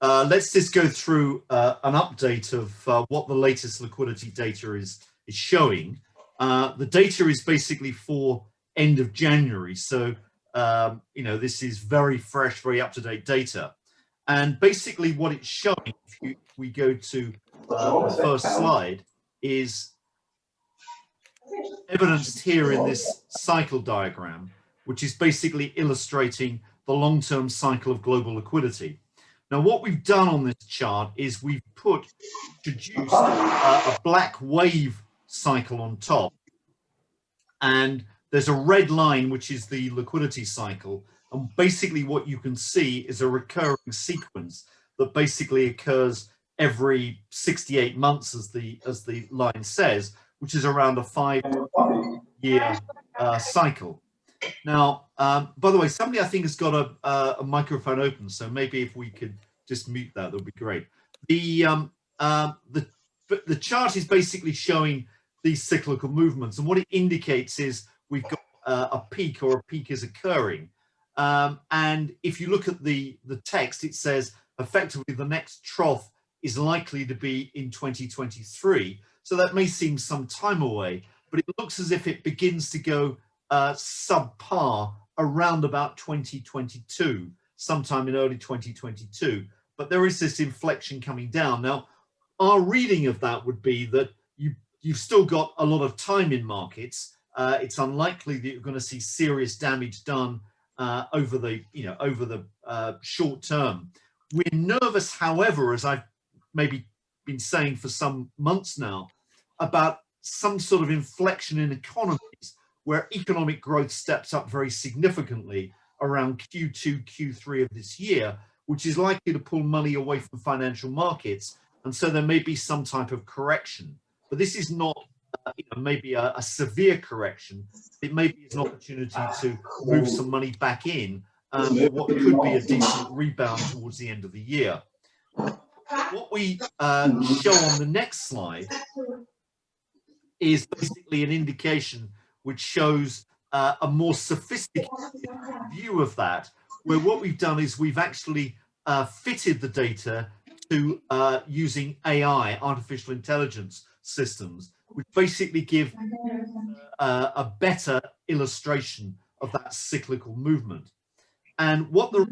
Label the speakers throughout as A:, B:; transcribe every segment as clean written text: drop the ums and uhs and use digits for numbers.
A: let's just go through an update of what the latest liquidity data is showing. The data is basically for end of January, so you know, this is very fresh, very up-to-date data. And basically what it's showing, if we go to the first slide, is evidenced here in this cycle diagram, which is basically illustrating the long-term cycle of global liquidity. Now, what we've done on this chart is we've introduced a black wave cycle on top, and there's a red line, which is the liquidity cycle. And basically what you can see is a recurring sequence that basically occurs every 68 months, as the line says, which is around a 5-year cycle. Now, by the way, somebody I think has got a microphone open, so maybe if we could just mute that would be great. The chart is basically showing these cyclical movements, and what it indicates is we've got a peak, or a peak is occurring. And if you look at the text, it says effectively the next trough is likely to be in 2023. So that may seem some time away, but it looks as if it begins to go subpar around about 2022, sometime in early 2022. But there is this inflection coming down. Now, our reading of that would be that you've still got a lot of time in markets. It's unlikely that you're going to see serious damage done over the short term. We're nervous, however, as I've maybe been saying for some months now, about some sort of inflection in economies where economic growth steps up very significantly around Q2, Q3 of this year, which is likely to pull money away from financial markets. And so there may be some type of correction. But this is not maybe a severe correction. It may be an opportunity to move some money back in for what could be a decent rebound towards the end of the year. What we show on the next slide is basically an indication which shows a more sophisticated view of that, where what we've done is we've actually fitted the data to using AI, artificial intelligence systems, which basically give a better illustration of that cyclical movement. And what the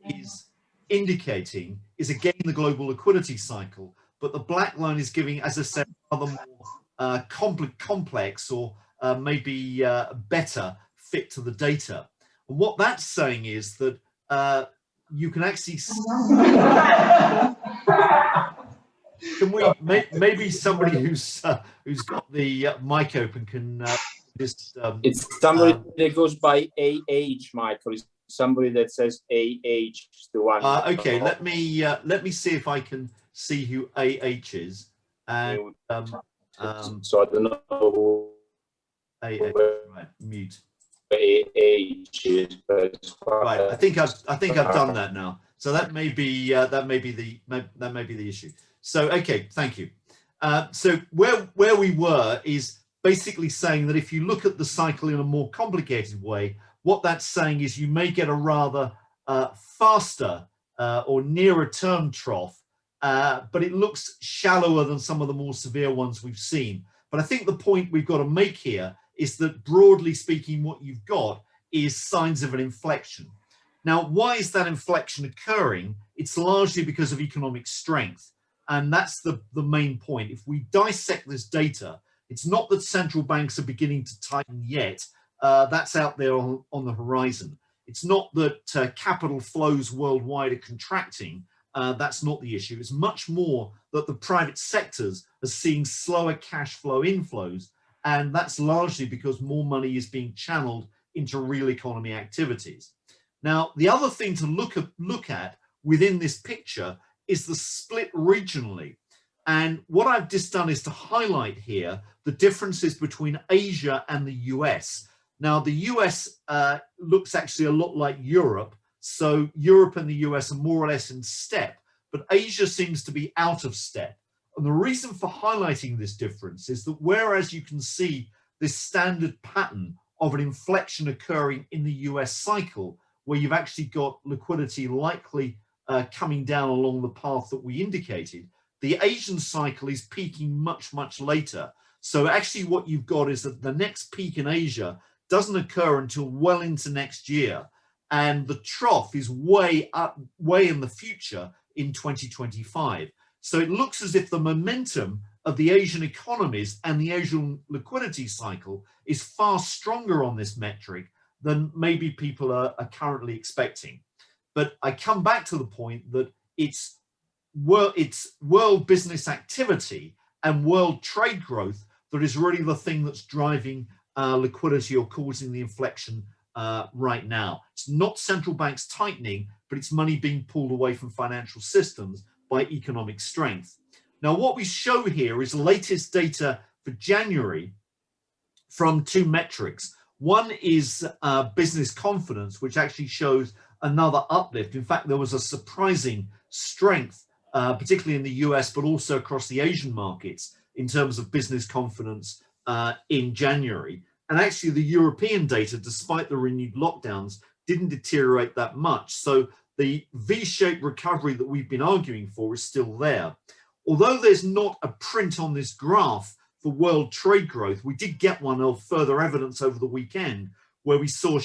A: is indicating is, again, the global liquidity cycle, but the black line is giving, as I said, other more complex or maybe better fit to the data. And what that's saying is that you can actually can we maybe somebody who's got the mic open can just
B: it's somebody that goes by AH, Michael. It's somebody that says AH is the one.
A: Okay, let me see if I can see who AH is. And
B: so I don't know who
A: AH, right, mute.
B: AH is, but
A: right, I think I've done that now. So that may be the issue. So okay, thank you. So where we were is basically saying that if you look at the cycle in a more complicated way, what that's saying is you may get a rather faster or nearer term trough, but it looks shallower than some of the more severe ones we've seen. But I think the point we've got to make here is that, broadly speaking, what you've got is signs of an inflection. Now, why is that inflection occurring? It's largely because of economic strength. And that's the main point. If we dissect this data, it's not that central banks are beginning to tighten yet. That's out there on the horizon. It's not that capital flows worldwide are contracting. That's not the issue. It's much more that the private sectors are seeing slower cash flow inflows. And that's largely because more money is being channeled into real economy activities. Now, the other thing to look at within this picture is the split regionally. And what I've just done is to highlight here the differences between Asia and the US. Now, the US looks actually a lot like Europe. So Europe and the US are more or less in step, but Asia seems to be out of step. And the reason for highlighting this difference is that whereas you can see this standard pattern of an inflection occurring in the US cycle, where you've actually got liquidity likely coming down along the path that we indicated, the Asian cycle is peaking much, much later. So actually what you've got is that the next peak in Asia doesn't occur until well into next year. And the trough is way up, way in the future in 2025. So it looks as if the momentum of the Asian economies and the Asian liquidity cycle is far stronger on this metric than maybe people are currently expecting. But I come back to the point that it's world business activity and world trade growth that is really the thing that's driving liquidity or causing the inflection right now. It's not central banks tightening, but it's money being pulled away from financial systems by economic strength. Now, what we show here is the latest data for January from two metrics. One is business confidence, which actually shows another uplift. In fact, there was a surprising strength, particularly in the US, but also across the Asian markets in terms of business confidence in January. And actually the European data, despite the renewed lockdowns, didn't deteriorate that much. So the V-shaped recovery that we've been arguing for is still there. Although there's not a print on this graph for world trade growth, we did get one of further evidence over the weekend where we saw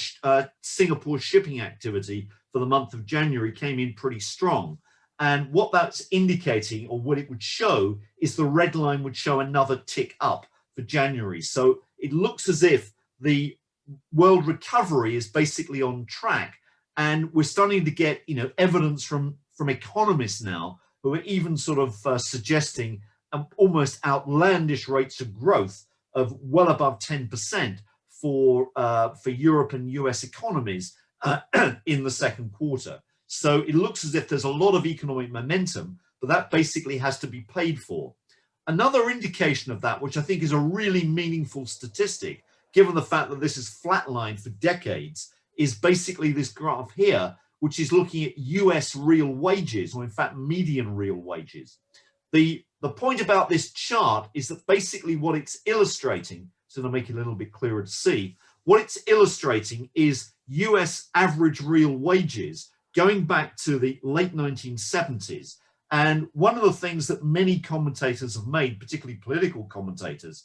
A: Singapore shipping activity for the month of January came in pretty strong. And what that's indicating, or what it would show, is the red line would show another tick up for January. So it looks as if the world recovery is basically on track. And we're starting to get, evidence from economists now who are even sort of suggesting almost outlandish rates of growth of well above 10% for Europe and US economies in the second quarter. So it looks as if there's a lot of economic momentum, but that basically has to be paid for. Another indication of that, which I think is a really meaningful statistic, given the fact that this is flatlined for decades, is basically this graph here, which is looking at US real wages, or in fact, median real wages. The point about this chart is that basically what it's illustrating, so to make it a little bit clearer to see, what it's illustrating is US average real wages going back to the late 1970s. And one of the things that many commentators have made, particularly political commentators,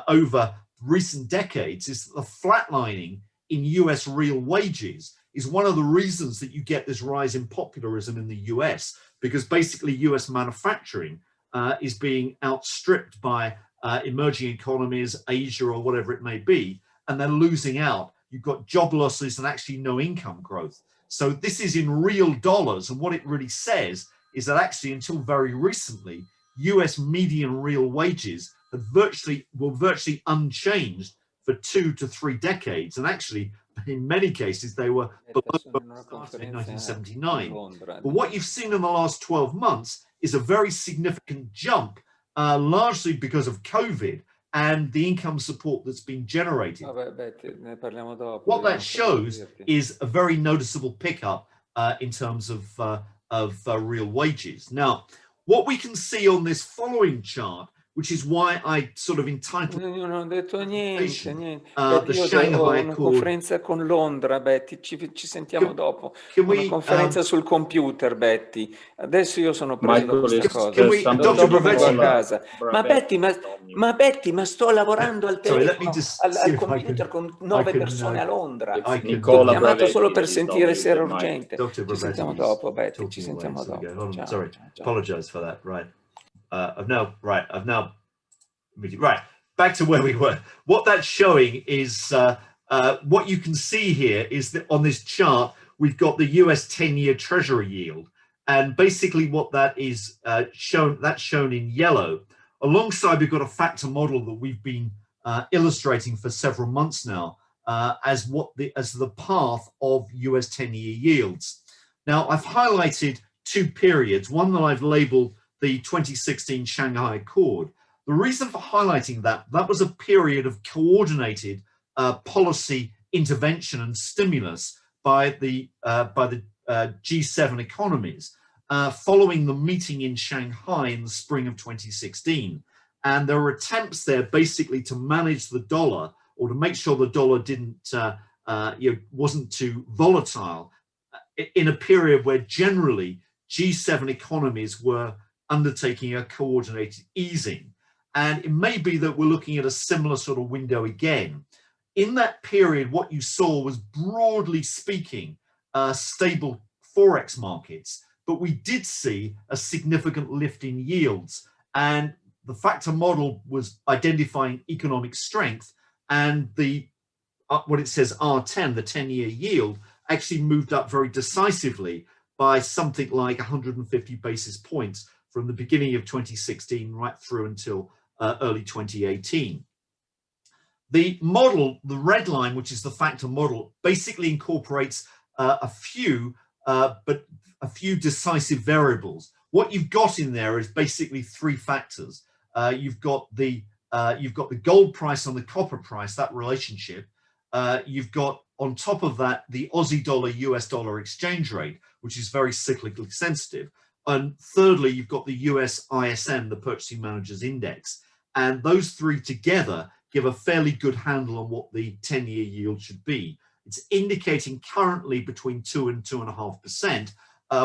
A: over recent decades is that the flatlining in US real wages is one of the reasons that you get this rise in popularism in the US, because basically US manufacturing is being outstripped by emerging economies, Asia or whatever it may be, and they're losing out. You've got job losses and actually no income growth. So this is in real dollars, and what it really says is that actually until very recently, US median real wages were virtually unchanged for 2 to 3 decades, and actually in many cases they were below in 1979. But what you've seen in the last 12 months is a very significant jump, largely because of COVID and the income support that's been generated. What that shows is a very noticeable pickup in terms of real wages. Now, what we can see on this following chart, which is why I sort of entitled
C: Io non ho detto niente.
A: the
C: Io ho
A: Shanghai
C: una
A: Accord.
C: conferenza con Londra, Betty, ci sentiamo dopo. Una conferenza sul computer, Betty. Adesso io sono preso da questa cosa. Dopo vado a casa. Ma Betty, ma sto lavorando al telefono, al computer con 9 persone a Londra. Ti ho chiamato solo per sentire se era urgente. Ci sentiamo dopo, Betty, ci sentiamo dopo.
A: Sorry, apologize for that, right. Back to where we were. What that's showing is what you can see here is that on this chart, we've got the US 10-year Treasury yield. And basically what that is shown in yellow. Alongside, we've got a factor model that we've been illustrating for several months now as the path of US 10-year yields. Now, I've highlighted 2 periods, one that I've labeled the 2016 Shanghai Accord. The reason for highlighting that was a period of coordinated policy intervention and stimulus by the G7 economies following the meeting in Shanghai in the spring of 2016. And there were attempts there basically to manage the dollar, or to make sure the dollar wasn't too volatile in a period where generally G7 economies were undertaking a coordinated easing. And it may be that we're looking at a similar sort of window again. In that period, what you saw was, broadly speaking, stable Forex markets, but we did see a significant lift in yields. And the factor model was identifying economic strength, and the what it says R10, the 10-year yield, actually moved up very decisively by something like 150 basis points from the beginning of 2016 right through until early 2018. The model, the red line, which is the factor model, basically incorporates a few decisive variables. What you've got in there is basically three factors. You've got the gold price on the copper price, that relationship. You've got on top of that the Aussie dollar US dollar exchange rate, which is very cyclically sensitive. And thirdly, you've got the US ISM, the Purchasing Managers Index. And those three together give a fairly good handle on what the 10-year yield should be. It's indicating currently between 2 and 2.5%.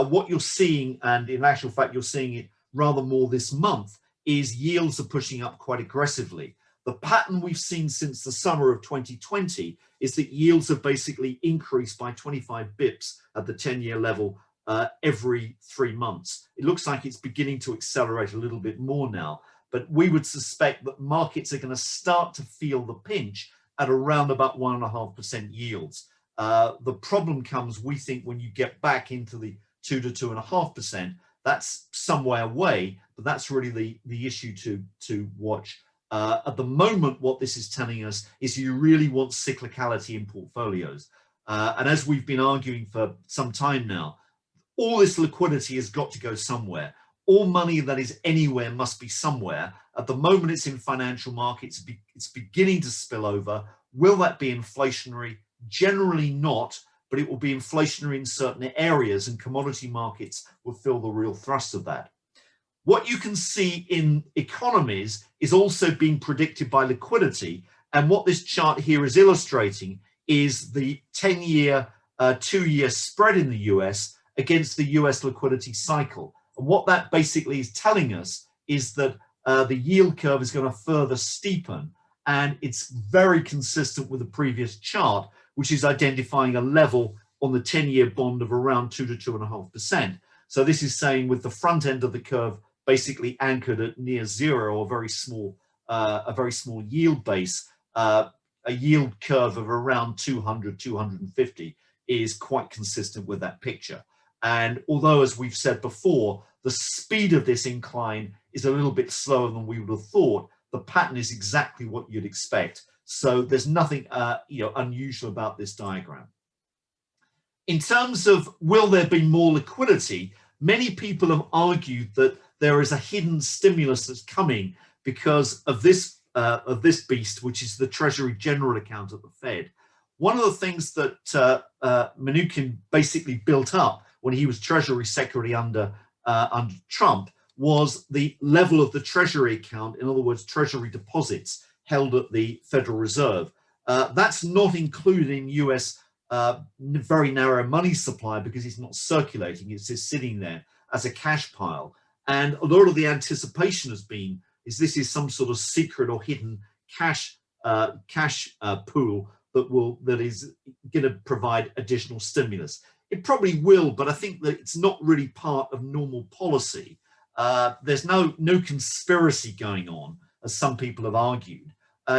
A: What you're seeing, and in actual fact, you're seeing it rather more this month, is yields are pushing up quite aggressively. The pattern we've seen since the summer of 2020 is that yields have basically increased by 25 bips at the 10-year level every 3 months. It looks like it's beginning to accelerate a little bit more now, but we would suspect that markets are going to start to feel the pinch at around about 1.5% yields. The problem comes, we think, when you get back into the 2 to 2.5%. That's some way away, but that's really the issue to watch. At the moment, what this is telling us is you really want cyclicality in portfolios. And as we've been arguing for some time now, all this liquidity has got to go somewhere. All money that is anywhere must be somewhere. At the moment, it's in financial markets. It's beginning to spill over. Will that be inflationary? Generally not, but it will be inflationary in certain areas, and commodity markets will feel the real thrust of that. What you can see in economies is also being predicted by liquidity. And what this chart here is illustrating is the 10-year, 2-year spread in the US against the US liquidity cycle. And what that basically is telling us is that the yield curve is going to further steepen. And it's very consistent with the previous chart, which is identifying a level on the 10-year bond of around 2 to 2.5%. So this is saying with the front end of the curve basically anchored at near zero, or a very small yield base, a yield curve of around 200, 250 is quite consistent with that picture. And although, as we've said before, the speed of this incline is a little bit slower than we would have thought, the pattern is exactly what you'd expect. So there's nothing unusual about this diagram. In terms of will there be more liquidity, many people have argued that there is a hidden stimulus that's coming because of this beast, which is the Treasury General Account at the Fed. One of the things that Mnuchin basically built up when he was Treasury Secretary under Trump was the level of the Treasury account, in other words, Treasury deposits held at the Federal Reserve. That's not including US very narrow money supply because it's not circulating, it's just sitting there as a cash pile. And a lot of the anticipation has been this is some sort of secret or hidden cash pool that is going to provide additional stimulus. It probably will, but I think that it's not really part of normal policy. There's no conspiracy going on, as some people have argued.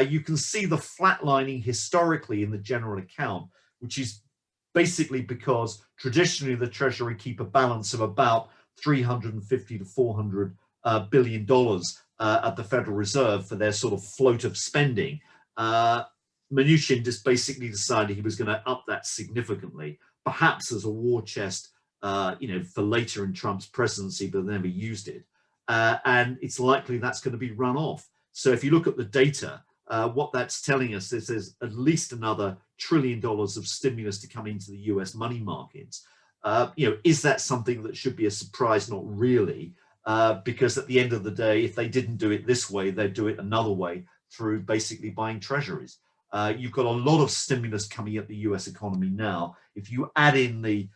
A: You can see the flatlining historically in the general account, which is basically because traditionally the Treasury keep a balance of about $350 to $400 billion at the Federal Reserve for their sort of float of spending. Mnuchin just basically decided he was going to up that significantly, perhaps as a war chest, for later in Trump's presidency, but never used it. And it's likely that's going to be run off. So if you look at the data, what that's telling us is there's at least another $1 trillion of stimulus to come into the US money markets. Is that something that should be a surprise? Not really, because at the end of the day, if they didn't do it this way, they'd do it another way through basically buying treasuries. You've got a lot of stimulus coming at the US economy now. If you add in the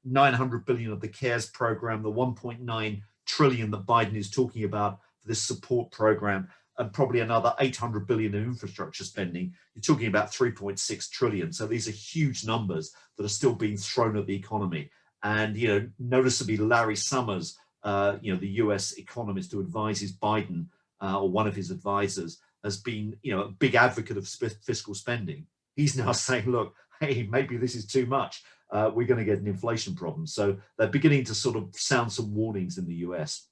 A: 900 billion of the CARES program, the 1.9 trillion that Biden is talking about for this support program, and probably another 800 billion in infrastructure spending, you're talking about 3.6 trillion. So these are huge numbers that are still being thrown at the economy. And, you know, noticeably Larry Summers, you know, the US economist who advises Biden, or one of his advisors, has been, you know, a big advocate of fiscal spending. He's now saying, look, hey, maybe this is too much. We're going to get an inflation problem. So they're beginning to sort of sound some warnings in the US.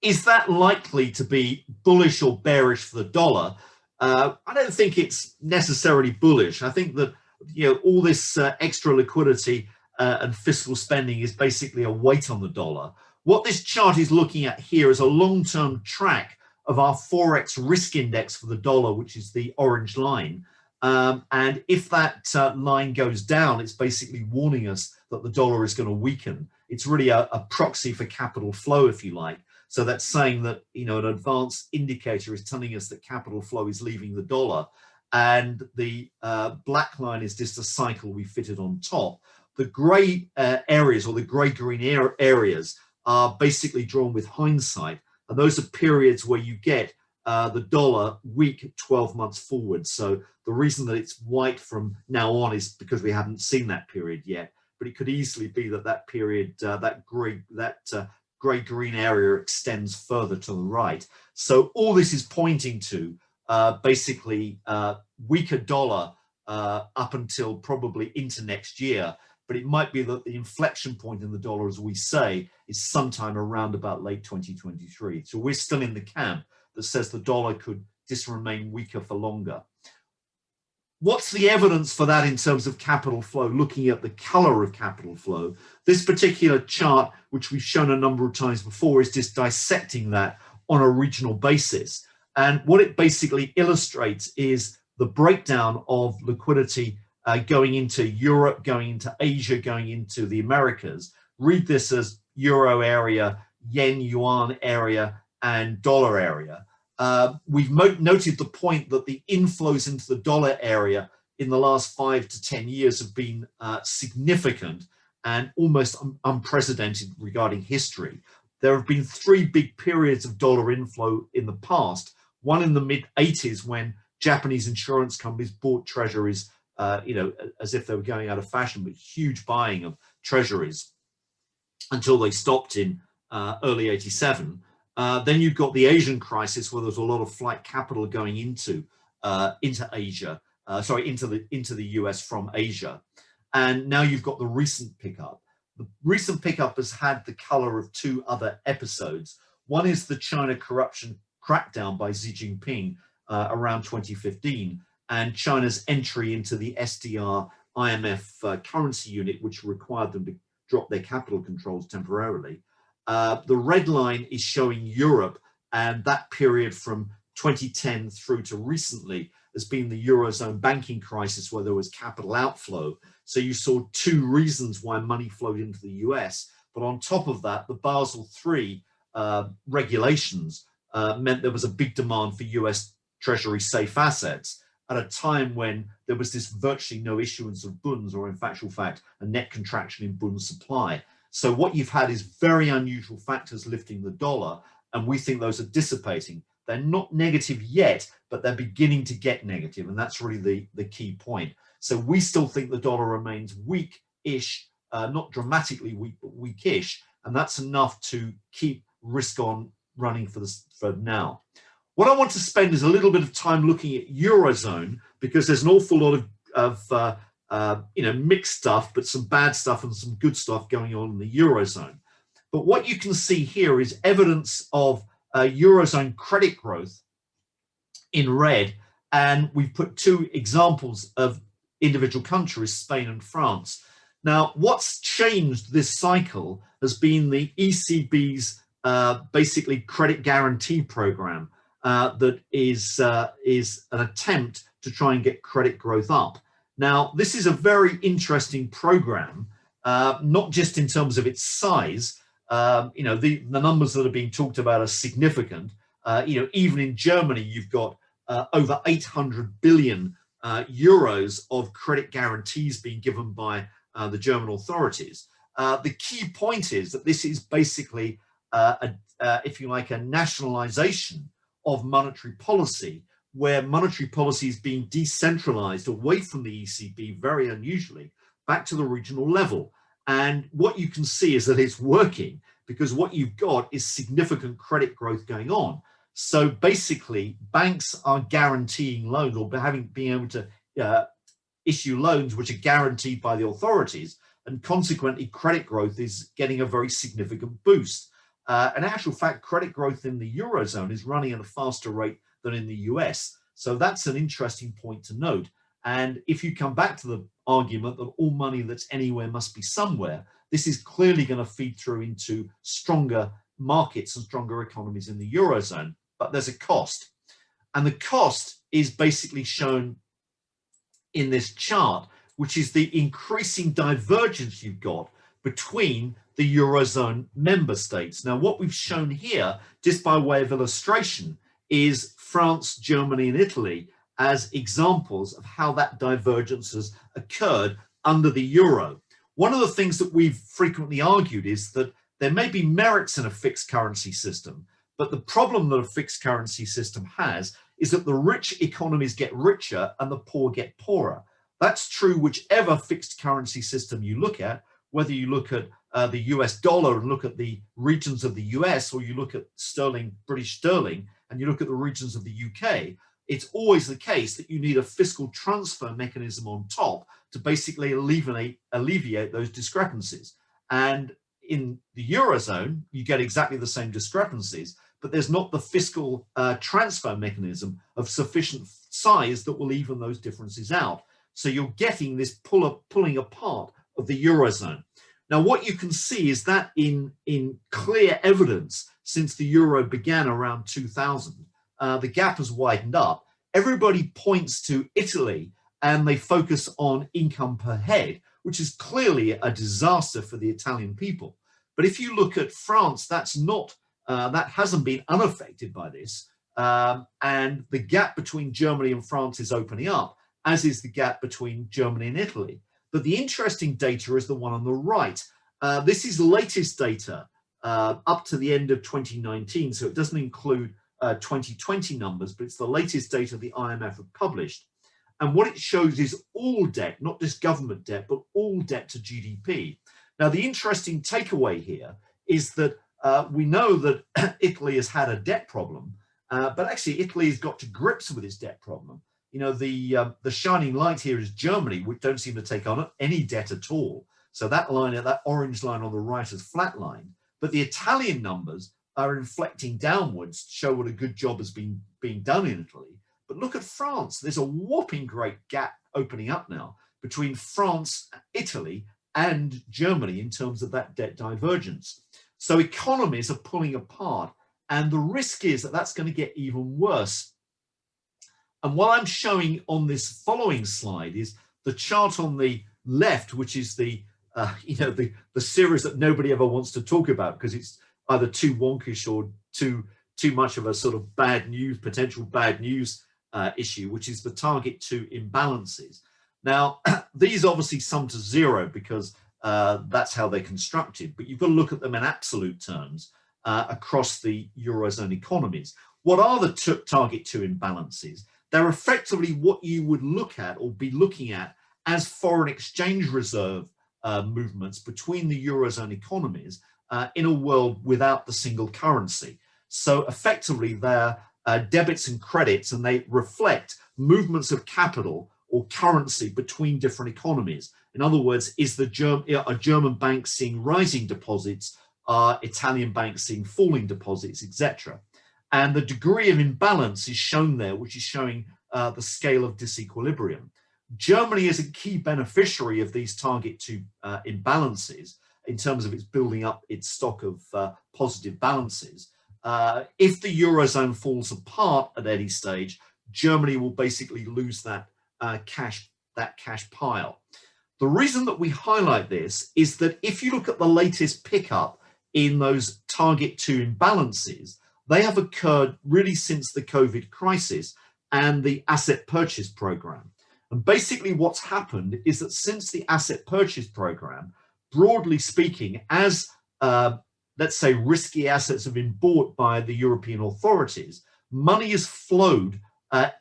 A: Is that likely to be bullish or bearish for the dollar? I don't think it's necessarily bullish. I think that, you know, all this extra liquidity and fiscal spending is basically a weight on the dollar. What this chart is looking at here is a long-term track of our Forex risk index for the dollar, which is the orange line. And if that line goes down, it's basically warning us that the dollar is going to weaken. It's really a proxy for capital flow, if you like. So that's saying that, you know, an advanced indicator is telling us that capital flow is leaving the dollar. And the black line is just a cycle we fitted on top. The gray areas, or the gray-green areas, are basically drawn with hindsight. And those are periods where you get the dollar weak 12 months forward. So the reason that it's white from now on is because we haven't seen that period yet. But it could easily be that that period, that gray-green area extends further to the right. So all this is pointing to basically weaker dollar up until probably into next year. But it might be that the inflection point in the dollar, as we say, is sometime around about late 2023. So we're still in the camp that says the dollar could just remain weaker for longer. What's the evidence for that in terms of capital flow? Looking at the color of capital flow, this particular chart, which we've shown a number of times before, is just dissecting that on a regional basis. And what it basically illustrates is the breakdown of liquidity going into Europe, going into Asia, going into the Americas. Read this as euro area, yen, yuan area, and dollar area. We've noted the point that the inflows into the dollar area in the last 5 to 10 years have been significant and almost unprecedented regarding history. There have been 3 big periods of dollar inflow in the past. One in the mid-80s, when Japanese insurance companies bought treasuries, you know, as if they were going out of fashion, but huge buying of treasuries until they stopped in early 87. Then you've got the Asian crisis, where there's a lot of flight capital going into Asia, into the US from Asia. And now you've got the recent pickup. The recent pickup has had the color of 2 other episodes. One is the China corruption crackdown by Xi Jinping around 2015, and China's entry into the SDR IMF currency unit, which required them to drop their capital controls temporarily. The red line is showing Europe, and that period from 2010 through to recently has been the Eurozone banking crisis, where there was capital outflow. So you saw 2 reasons why money flowed into the US. But on top of that, the Basel III regulations meant there was a big demand for US Treasury safe assets at a time when there was this virtually no issuance of bunds, or in factual fact, a net contraction in bund supply. So what you've had is very unusual factors lifting the dollar, and we think those are dissipating. They're not negative yet, but they're beginning to get negative, and that's really the key point. So we still think the dollar remains weak-ish, not dramatically weak, but weak-ish, and that's enough to keep risk on running for now. What I want to spend is a little bit of time looking at Eurozone, because there's an awful lot of you know, mixed stuff, but some bad stuff and some good stuff going on in the Eurozone. But what you can see here is evidence of Eurozone credit growth in red, and we've put 2 examples of individual countries, Spain and France. Now, what's changed this cycle has been the ECB's basically credit guarantee program that is an attempt to try and get credit growth up. Now, this is a very interesting program, not just in terms of its size. You know, the numbers that are being talked about are significant. You know, even in Germany, you've got over 800 billion euros of credit guarantees being given by the German authorities. The key point is that this is basically, if you like, a nationalization of monetary policy, where monetary policy is being decentralized away from the ECB, very unusually, back to the regional level. And what you can see is that it's working, because what you've got is significant credit growth going on. So basically, banks are guaranteeing loans, or being able to issue loans which are guaranteed by the authorities, and consequently credit growth is getting a very significant boost. In actual fact, credit growth in the Eurozone is running at a faster rate than in the US. So that's an interesting point to note. And if you come back to the argument that all money that's anywhere must be somewhere, this is clearly going to feed through into stronger markets and stronger economies in the Eurozone. But there's a cost. And the cost is basically shown in this chart, which is the increasing divergence you've got between the Eurozone member states. Now, what we've shown here, just by way of illustration, is France, Germany, and Italy as examples of how that divergence has occurred under the euro. One of the things that we've frequently argued is that there may be merits in a fixed currency system, but the problem that a fixed currency system has is that the rich economies get richer and the poor get poorer. That's true whichever fixed currency system you look at, whether you look at the US dollar and look at the regions of the US, or you look at sterling, British sterling, and you look at the regions of the UK. It's always the case that you need a fiscal transfer mechanism on top to basically alleviate those discrepancies. And in the Eurozone, you get exactly the same discrepancies, but there's not the fiscal transfer mechanism of sufficient size that will even those differences out. So you're getting this pulling apart of the Eurozone. Now, what you can see is that in clear evidence since the euro began around 2000, the gap has widened up. Everybody points to Italy and they focus on income per head, which is clearly a disaster for the Italian people. But if you look at France, that's not, that hasn't been unaffected by this. And the gap between Germany and France is opening up, as is the gap between Germany and Italy. But the interesting data is the one on the right. This is latest data up to the end of 2019, so it doesn't include 2020 numbers, but it's the latest data the IMF have published. And what it shows is all debt, not just government debt, but all debt to GDP. Now, the interesting takeaway here is that we know that Italy has had a debt problem, but actually Italy has got to grips with its debt problem. You know, the shining light here is Germany, which don't seem to take on any debt at all. So that line, that orange line on the right is flatlined. But the Italian numbers are inflecting downwards to show what a good job has been being done in Italy. But look at France. There's a whopping great gap opening up now between France, Italy, and Germany in terms of that debt divergence. So economies are pulling apart, and the risk is that that's going to get even worse. And what I'm showing on this following slide is the chart on the left, which is the the series that nobody ever wants to talk about because it's either too wonkish or too much of a sort of bad news, potential bad news issue, which is the target 2 imbalances. Now, these obviously sum to zero because that's how they're constructed, but you've got to look at them in absolute terms across the Eurozone economies. What are the target 2 imbalances? They're effectively what you would look at or be looking at as foreign exchange reserve movements between the Eurozone economies in a world without the single currency. So effectively they're debits and credits, and they reflect movements of capital or currency between different economies. In other words, is a German bank seeing rising deposits, Italian banks seeing falling deposits, etc. And the degree of imbalance is shown there, which is showing the scale of disequilibrium. Germany is a key beneficiary of these target 2 imbalances in terms of its building up its stock of positive balances. If the Eurozone falls apart at any stage, Germany will basically lose that cash pile. The reason that we highlight this is that if you look at the latest pickup in those target 2 imbalances, they have occurred really since the COVID crisis and the asset purchase program. And basically what's happened is that since the asset purchase program, broadly speaking, as let's say risky assets have been bought by the European authorities, money has flowed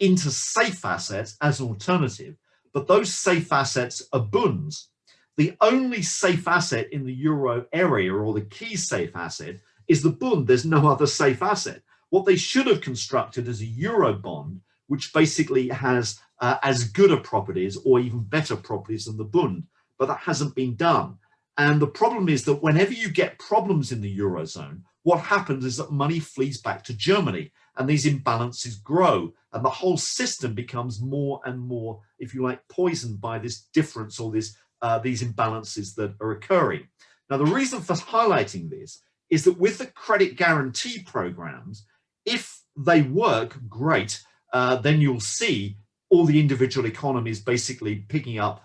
A: into safe assets as an alternative, but those safe assets are bunds. The only safe asset in the euro area, or the key safe asset, is the bund. There's no other safe asset. What they should have constructed is a euro bond, which basically has as good a properties or even better properties than the bund, but that hasn't been done. And the problem is that whenever you get problems in the eurozone, what happens is that money flees back to Germany, and these imbalances grow, and the whole system becomes more and more, if you like, poisoned by this difference or this these imbalances that are occurring. Now, the reason for highlighting this is that with the credit guarantee programs, if they work, great, then you'll see all the individual economies basically picking up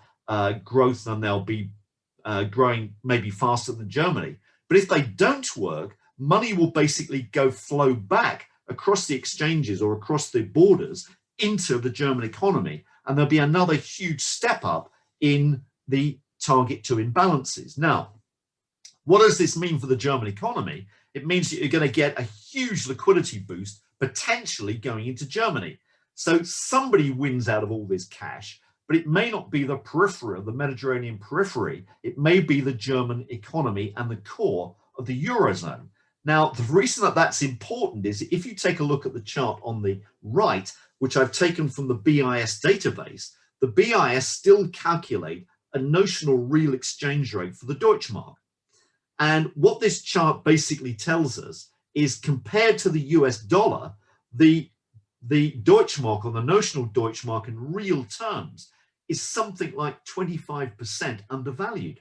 A: growth, and they'll be growing maybe faster than Germany. But if they don't work, money will basically flow back across the exchanges or across the borders into the German economy, and there'll be another huge step up in the target 2 imbalances. Now, what does this mean for the German economy? It means that you're going to get a huge liquidity boost potentially going into Germany. So somebody wins out of all this cash, but it may not be the periphery, the Mediterranean periphery. It may be the German economy and the core of the Eurozone. Now, the reason that that's important is if you take a look at the chart on the right, which I've taken from the BIS database, the BIS still calculate a notional real exchange rate for the Deutschmark. And what this chart basically tells us is, compared to the US dollar, the Deutschmark, or the notional Deutschmark in real terms, is something like 25% undervalued.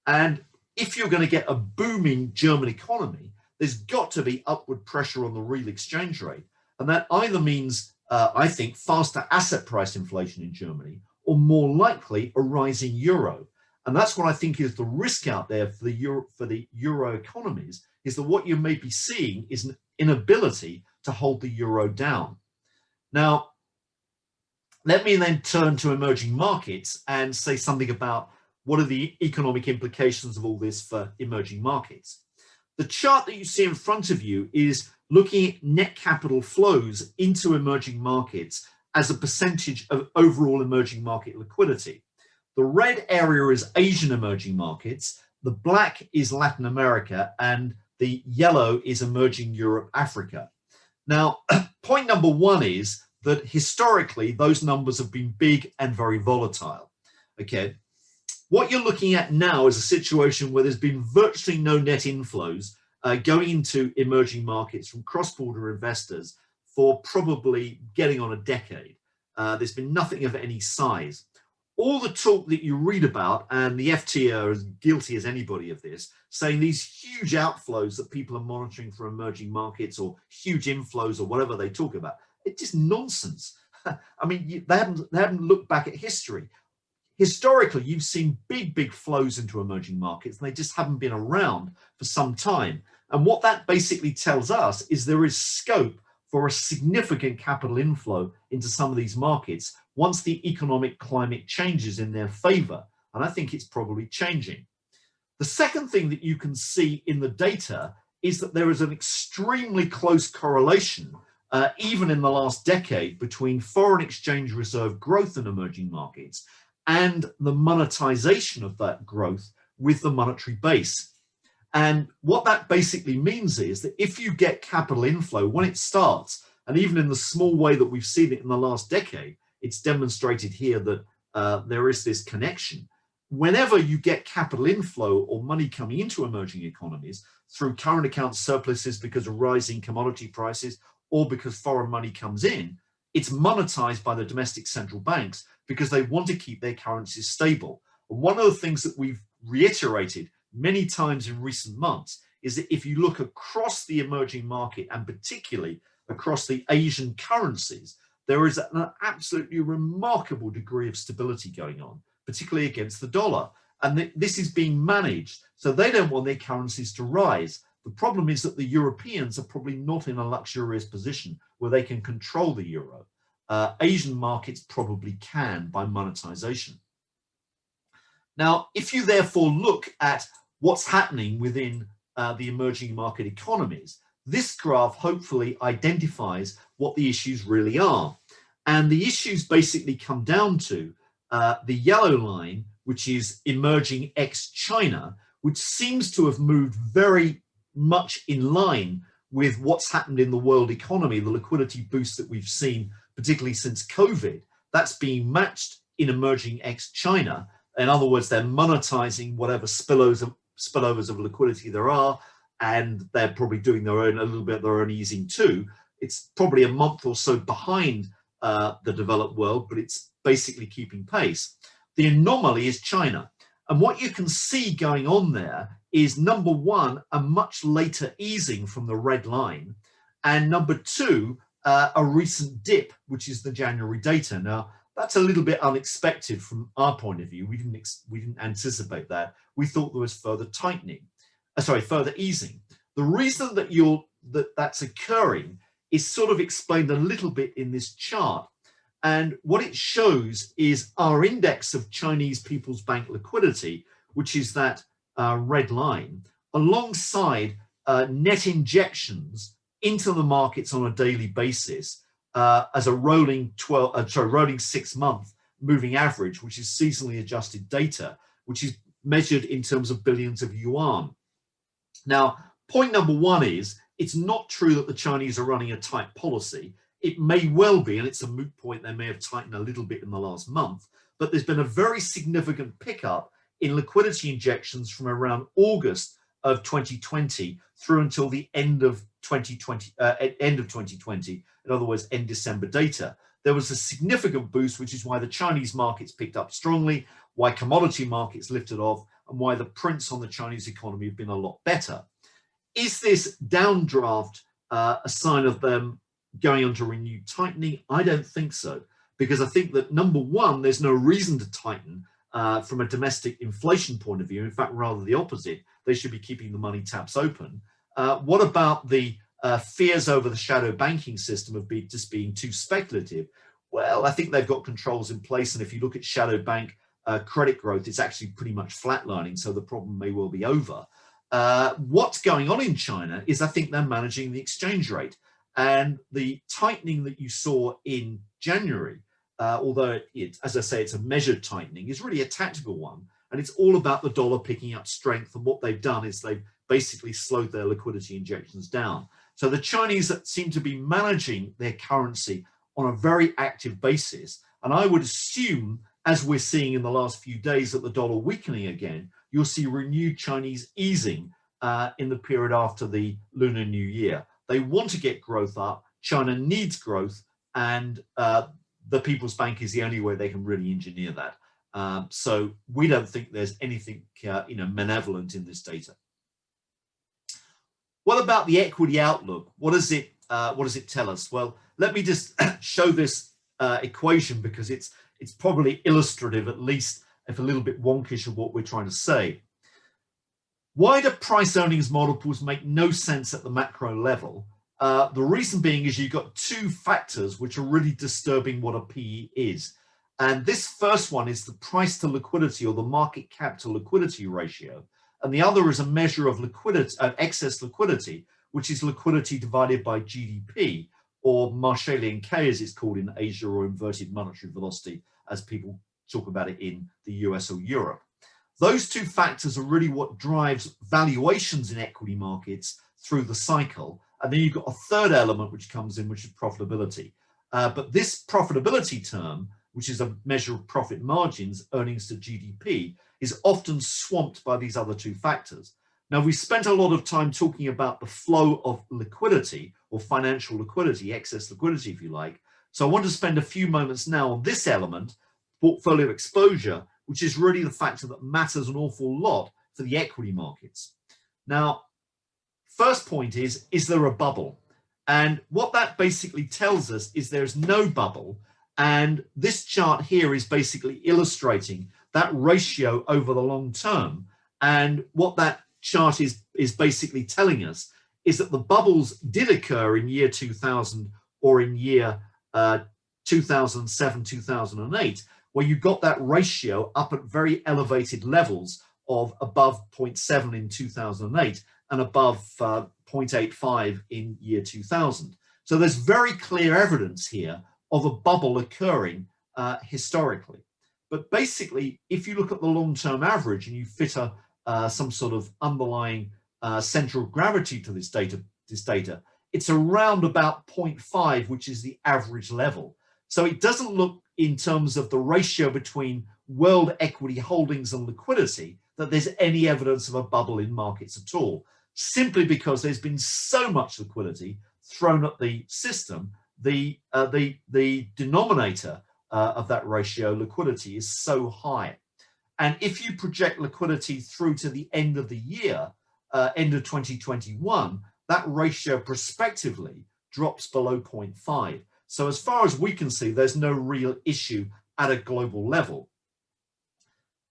A: And if you're going to get a booming German economy, there's got to be upward pressure on the real exchange rate. And that either means, I think, faster asset price inflation in Germany, or more likely a rising euro. And that's what I think is the risk out there for the euro economies, is that what you may be seeing is an inability to hold the euro down. Now, let me then turn to emerging markets and say something about what are the economic implications of all this for emerging markets. The chart that you see in front of you is looking at net capital flows into emerging markets as a percentage of overall emerging market liquidity. The red area is Asian emerging markets, the black is Latin America, and the yellow is emerging Europe, Africa. Now, point number one is that historically, those numbers have been big and very volatile, okay? What you're looking at now is a situation where there's been virtually no net inflows going into emerging markets from cross-border investors for probably getting on a decade. There's been nothing of any size. All the talk that you read about, and the FT are as guilty as anybody of this, saying these huge outflows that people are monitoring for emerging markets, or huge inflows, or whatever they talk about, it's just nonsense. I mean, they haven't looked back at history. Historically, you've seen big flows into emerging markets, and they just haven't been around for some time. And what that basically tells us is there is scope for a significant capital inflow into some of these markets once the economic climate changes in their favor. And I think it's probably changing. The second thing that you can see in the data is that there is an extremely close correlation, even in the last decade, between foreign exchange reserve growth in emerging markets and the monetization of that growth with the monetary base. And what that basically means is that if you get capital inflow when it starts, and even in the small way that we've seen it in the last decade, it's demonstrated here that there is this connection. Whenever you get capital inflow or money coming into emerging economies through current account surpluses because of rising commodity prices, or because foreign money comes in, it's monetized by the domestic central banks because they want to keep their currencies stable. And one of the things that we've reiterated many times in recent months is that if you look across the emerging market, and particularly across the Asian currencies, there is an absolutely remarkable degree of stability going on, particularly against the dollar. And this is being managed, so they don't want their currencies to rise. The problem is that the Europeans are probably not in a luxurious position where they can control the euro. Asian markets probably can by monetization. Now, if you therefore look at what's happening within the emerging market economies, this graph hopefully identifies what the issues really are. And the issues basically come down to the yellow line, which is emerging ex-China, which seems to have moved very much in line with what's happened in the world economy, the liquidity boost that we've seen, particularly since COVID. That's being matched in emerging ex-China. In other words, they're monetizing whatever spillovers of liquidity there are, and they're probably doing their own, a little bit of their own easing too. It's probably a month or so behind the developed world, but it's basically keeping pace. The anomaly is China. And what you can see going on there is, number one, a much later easing from the red line, and number two, a recent dip, which is the January data. Now, that's a little bit unexpected from our point of view. We didn't anticipate that. We thought there was further tightening, further easing. The reason that that's occurring is sort of explained a little bit in this chart. And what it shows is our index of Chinese People's Bank liquidity, which is that red line, alongside net injections into the markets on a daily basis as a rolling 6-month moving average, which is seasonally adjusted data, which is measured in terms of billions of yuan. Now, point number one is, it's not true that the Chinese are running a tight policy. It may well be, and it's a moot point, they may have tightened a little bit in the last month, but there's been a very significant pickup in liquidity injections from around August of 2020 through until the end of 2020, in other words, end December data. There was a significant boost, which is why the Chinese markets picked up strongly, why commodity markets lifted off, and why the prints on the Chinese economy have been a lot better. Is this downdraft a sign of them going on to renewed tightening? I don't think so, because I think that, number one, there's no reason to tighten from a domestic inflation point of view. In fact, rather the opposite. They should be keeping the money taps open. What about the fears over the shadow banking system of just being too speculative? Well, I think they've got controls in place, and if you look at shadow bank credit growth, it's actually pretty much flatlining, so the problem may well be over. What's going on in China is, I think they're managing the exchange rate, and the tightening that you saw in January, although as I say, it's a measured tightening, is really a tactical one, and it's all about the dollar picking up strength. And what they've done is they've basically slowed their liquidity injections down. So the Chinese seem to be managing their currency on a very active basis, and I would assume, as we're seeing in the last few days, that the dollar weakening again, you'll see renewed Chinese easing in the period after the Lunar New Year. They want to get growth up. China needs growth, and the People's Bank is the only way they can really engineer that. So we don't think there's anything malevolent in this data. What about the equity outlook? What does it tell us? Well, let me just show this equation, because it's probably illustrative, at least if a little bit wonkish, of what we're trying to say. Why do price earnings multiples make no sense at the macro level? The reason being is you've got two factors which are really disturbing what a PE is. And this first one is the price to liquidity, or the market cap to liquidity ratio. And the other is a measure of liquidity, excess liquidity, which is liquidity divided by GDP, or marché Linké as it's called in Asia, or inverted monetary velocity as people talk about it in the US or Europe. Those two factors are really what drives valuations in equity markets through the cycle. And then you've got a third element which comes in, which is profitability. But this profitability term, which is a measure of profit margins, earnings to GDP, is often swamped by these other two factors. Now, we spent a lot of time talking about the flow of liquidity, or financial liquidity, excess liquidity, if you like. So I want to spend a few moments now on this element, portfolio exposure, which is really the factor that matters an awful lot for the equity markets. Now, first point is there a bubble? And what that basically tells us is there's no bubble. And this chart here is basically illustrating that ratio over the long term. And what that chart is basically telling us is that the bubbles did occur in year 2000 or in year 2007, 2008, where you got that ratio up at very elevated levels of above 0.7 in 2008 and above 0.85 in year 2000. So there's very clear evidence here of a bubble occurring historically. But basically, if you look at the long-term average and you fit some sort of underlying center of gravity to this data, it's around about 0.5, which is the average level. So it doesn't look, in terms of the ratio between world equity holdings and liquidity, that there's any evidence of a bubble in markets at all, simply because there's been so much liquidity thrown at the system. The denominator of that ratio, liquidity, is so high. And if you project liquidity through to the end of the year, end of 2021, that ratio prospectively drops below 0.5. So as far as we can see, there's no real issue at a global level.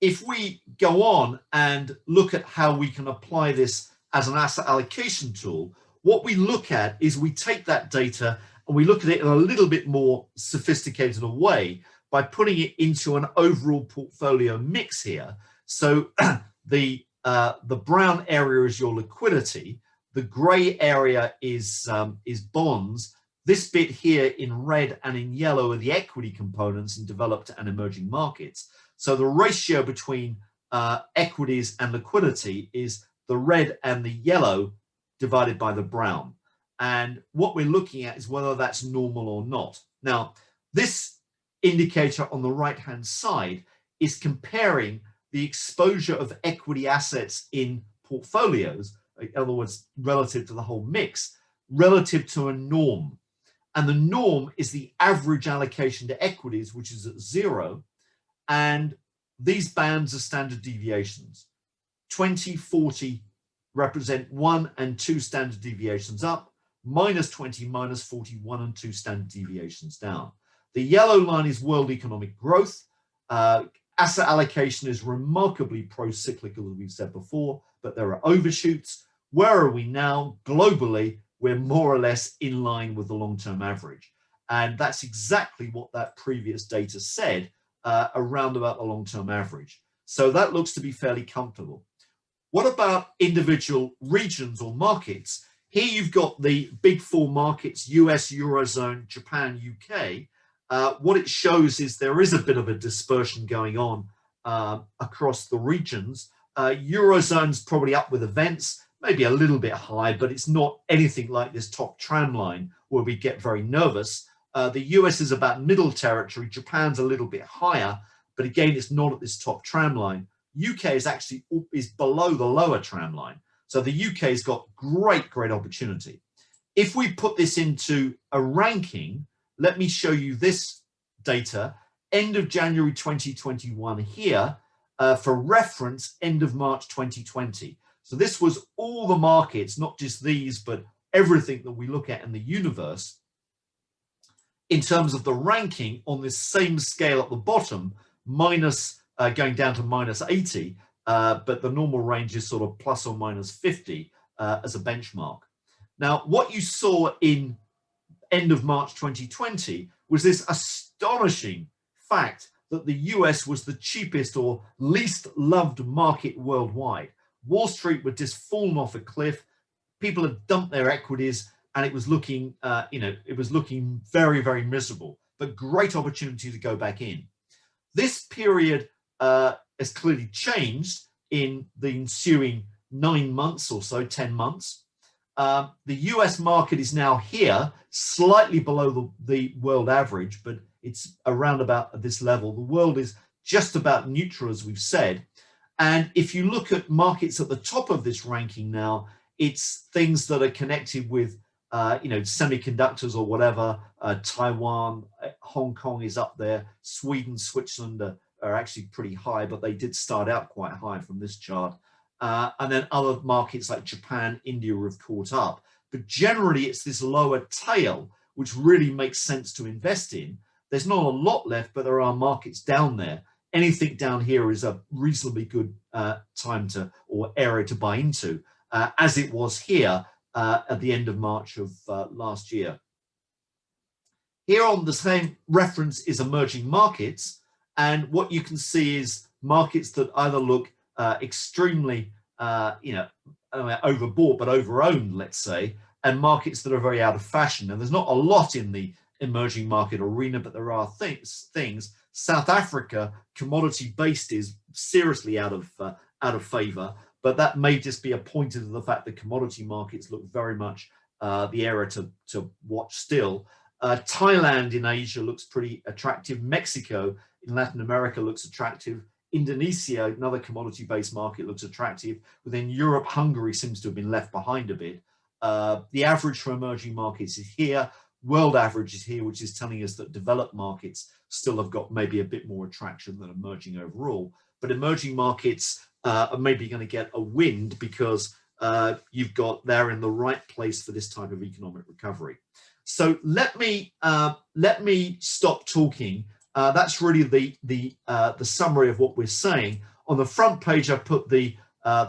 A: If we go on and look at how we can apply this as an asset allocation tool, what we look at is we take that data and we look at it in a little bit more sophisticated a way by putting it into an overall portfolio mix here. So the brown area is your liquidity, the gray area is bonds. This bit here in red and in yellow are the equity components in developed and emerging markets. So the ratio between equities and liquidity is the red and the yellow divided by the brown. And what we're looking at is whether that's normal or not. Now, this indicator on the right-hand side is comparing the exposure of equity assets in portfolios, in other words, relative to the whole mix, relative to a norm. And the norm is the average allocation to equities, which is at 0. And these bands are standard deviations. 20, 40 represent 1 and 2 standard deviations up, -20, -40, 1 and 2 standard deviations down. The yellow line is world economic growth. Asset allocation is remarkably pro-cyclical, as we've said before, but there are overshoots. Where are we now? Globally, we're more or less in line with the long-term average. And that's exactly what that previous data said, around about the long-term average. So that looks to be fairly comfortable. What about individual regions or markets? Here you've got the big 4 markets, US, Eurozone, Japan, UK. What it shows is there is a bit of a dispersion going on across the regions. Eurozone's probably up with events, maybe a little bit high, but it's not anything like this top tram line where we get very nervous. The US is about middle territory. Japan's a little bit higher, but again, it's not at this top tram line. UK is actually below the lower tram line. So the UK's got great opportunity. If we put this into a ranking, let me show you this data, end of January 2021 here, for reference, end of March 2020. So this was all the markets, not just these, but everything that we look at in the universe in terms of the ranking on this same scale at the bottom, minus going down to -80, but the normal range is sort of plus or minus 50 as a benchmark. Now, what you saw in end of March 2020 was this astonishing fact that the US was the cheapest or least loved market worldwide. Wall Street would just fallen off a cliff. People had dumped their equities, and it was looking, it was looking very miserable. But great opportunity to go back in. This period has clearly changed in the ensuing 9 months or so, 10 months. The US market is now here, slightly below the world average, but it's around about this level. The world is just about neutral, as we've said. And if you look at markets at the top of this ranking now, it's things that are connected with, semiconductors or whatever. Taiwan, Hong Kong is up there. Sweden, Switzerland are actually pretty high, but they did start out quite high from this chart. And then other markets like Japan, India have caught up. But generally, it's this lower tail, which really makes sense to invest in. There's not a lot left, but there are markets down there. Anything down here is a reasonably good time to, or area to buy into, as it was here at the end of March of last year. here on the same reference is emerging markets. And what you can see is markets that either look extremely, overbought, but overowned, let's say, and markets that are very out of fashion. And there's not a lot in the emerging market arena, but there are things. South Africa, commodity-based, is seriously out of favor, but that may just be a pointer to the fact that commodity markets look very much the area to watch still. Thailand in Asia looks pretty attractive. Mexico in Latin America looks attractive. Indonesia, another commodity-based market, looks attractive. Within Europe, Hungary seems to have been left behind a bit. The average for emerging markets is here. World average is here, which is telling us that developed markets still have got maybe a bit more attraction than emerging overall. But emerging markets are maybe going to get a wind because they're in the right place for this type of economic recovery. So let me stop talking. That's really the summary of what we're saying. On the front page, I put the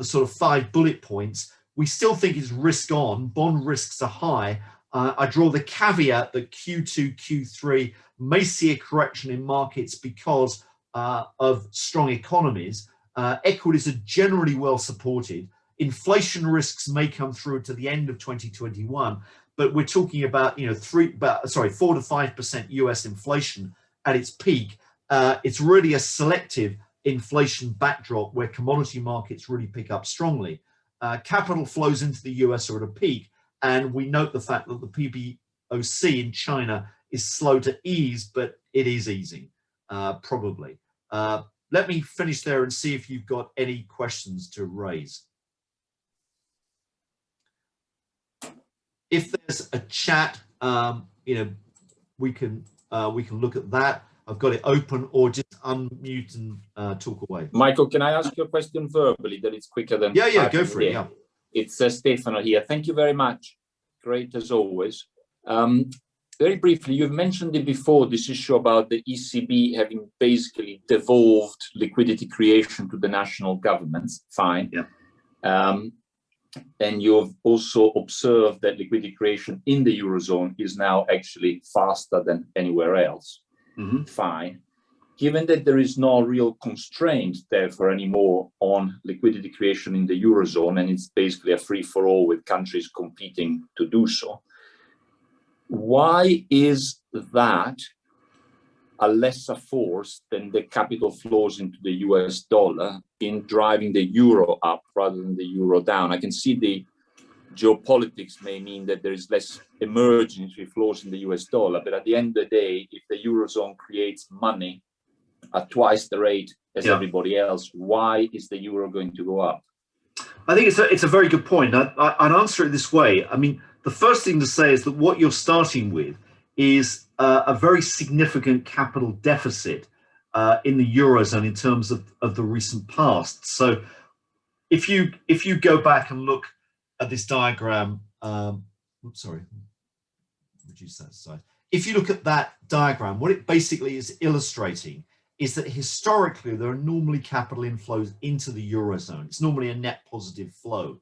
A: sort of 5 bullet points. We still think it's risk on. Bond risks are high. I draw the caveat that Q2, Q3 may see a correction in markets because of strong economies. Equities are generally well supported. Inflation risks may come through to the end of 2021, but we're talking about 4 to 5% US inflation at its peak. It's really a selective inflation backdrop where commodity markets really pick up strongly. Capital flows into the US are at a peak, and we note the fact that the PBOC in China is slow to ease, but it is easing, probably. Let me finish there and see if you've got any questions to raise. If there's a chat, we can look at that. I've got it open, or just unmute and talk away.
B: Michael, can I ask you a question verbally that it's quicker than...
A: Yeah, go for it, yeah.
B: It's Stefano here. Thank you very much. Great as always. Very briefly, you've mentioned it before, this issue about the ECB having basically devolved liquidity creation to the national governments. Fine. Yeah. And you've also observed that liquidity creation in the Eurozone is now actually faster than anywhere else. Mm-hmm. Fine. Given that there is no real constraint, therefore, anymore on liquidity creation in the Eurozone, and it's basically a free-for-all with countries competing to do so, why is that a lesser force than the capital flows into the US dollar in driving the euro up rather than the euro down? I can see the geopolitics may mean that there is less emergency flows in the US dollar, but at the end of the day, if the Eurozone creates money at twice the rate as everybody else, why is the euro going to go up?
A: I think it's a very good point. I'd answer it this way. I mean, the first thing to say is that what you're starting with is a very significant capital deficit in the Eurozone in terms of the recent past. So if you go back and look at this diagram, reduce that size. If you look at that diagram, what it basically is illustrating is that historically there are normally capital inflows into the Eurozone. It's normally a net positive flow.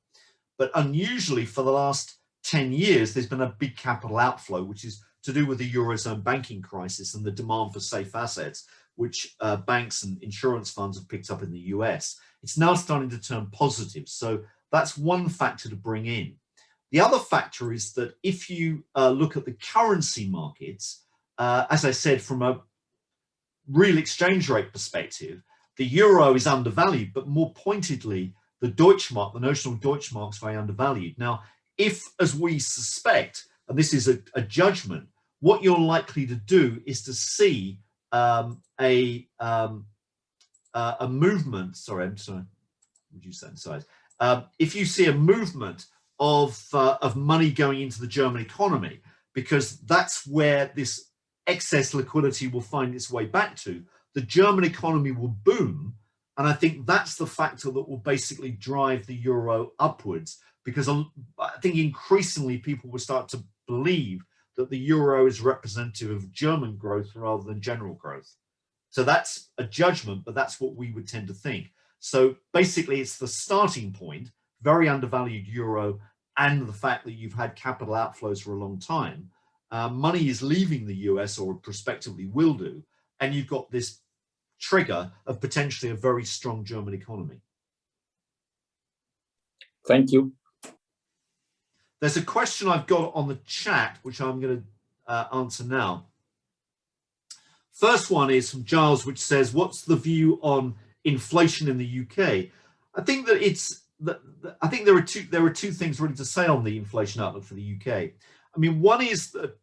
A: But unusually for the last 10 years, there's been a big capital outflow, which is to do with the Eurozone banking crisis and the demand for safe assets, which banks and insurance funds have picked up in the US. It's now starting to turn positive. So that's one factor to bring in. The other factor is that if you look at the currency markets, as I said, from a real exchange rate perspective, the euro is undervalued, but more pointedly, the Deutschmark, the notional Deutschmark, is very undervalued. Now, if, as we suspect, and this is a judgment, what you're likely to do is to see a movement. Sorry, I'm sorry. Reduce that in size. If you see a movement of money going into the German economy, because that's where this excess liquidity will find its way back to, the German economy will boom. And I think that's the factor that will basically drive the euro upwards, because I think increasingly people will start to believe that the euro is representative of German growth rather than general growth. So that's a judgment, but that's what we would tend to think. So basically it's the starting point, very undervalued euro, and the fact that you've had capital outflows for a long time. money is leaving the US, or prospectively will do, and you've got this trigger of potentially a very strong German economy.
B: Thank you.
A: There's a question I've got on the chat, which I'm going to answer now. First one is from Giles, which says, what's the view on inflation in the UK? I think that I think there are two things really to say on the inflation outlook for the UK. I mean, one is that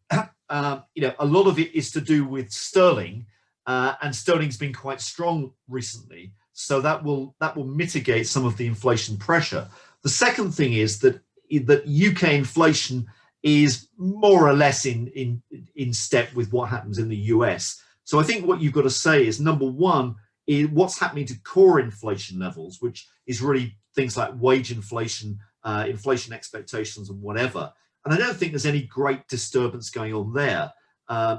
A: a lot of it is to do with sterling, and sterling's been quite strong recently, so that will mitigate some of the inflation pressure. The second thing is that UK inflation is more or less in step with what happens in the US. So I think what you've got to say is, number one, is what's happening to core inflation levels, which is really things like wage inflation, inflation expectations, and whatever. And I don't think there's any great disturbance going on there.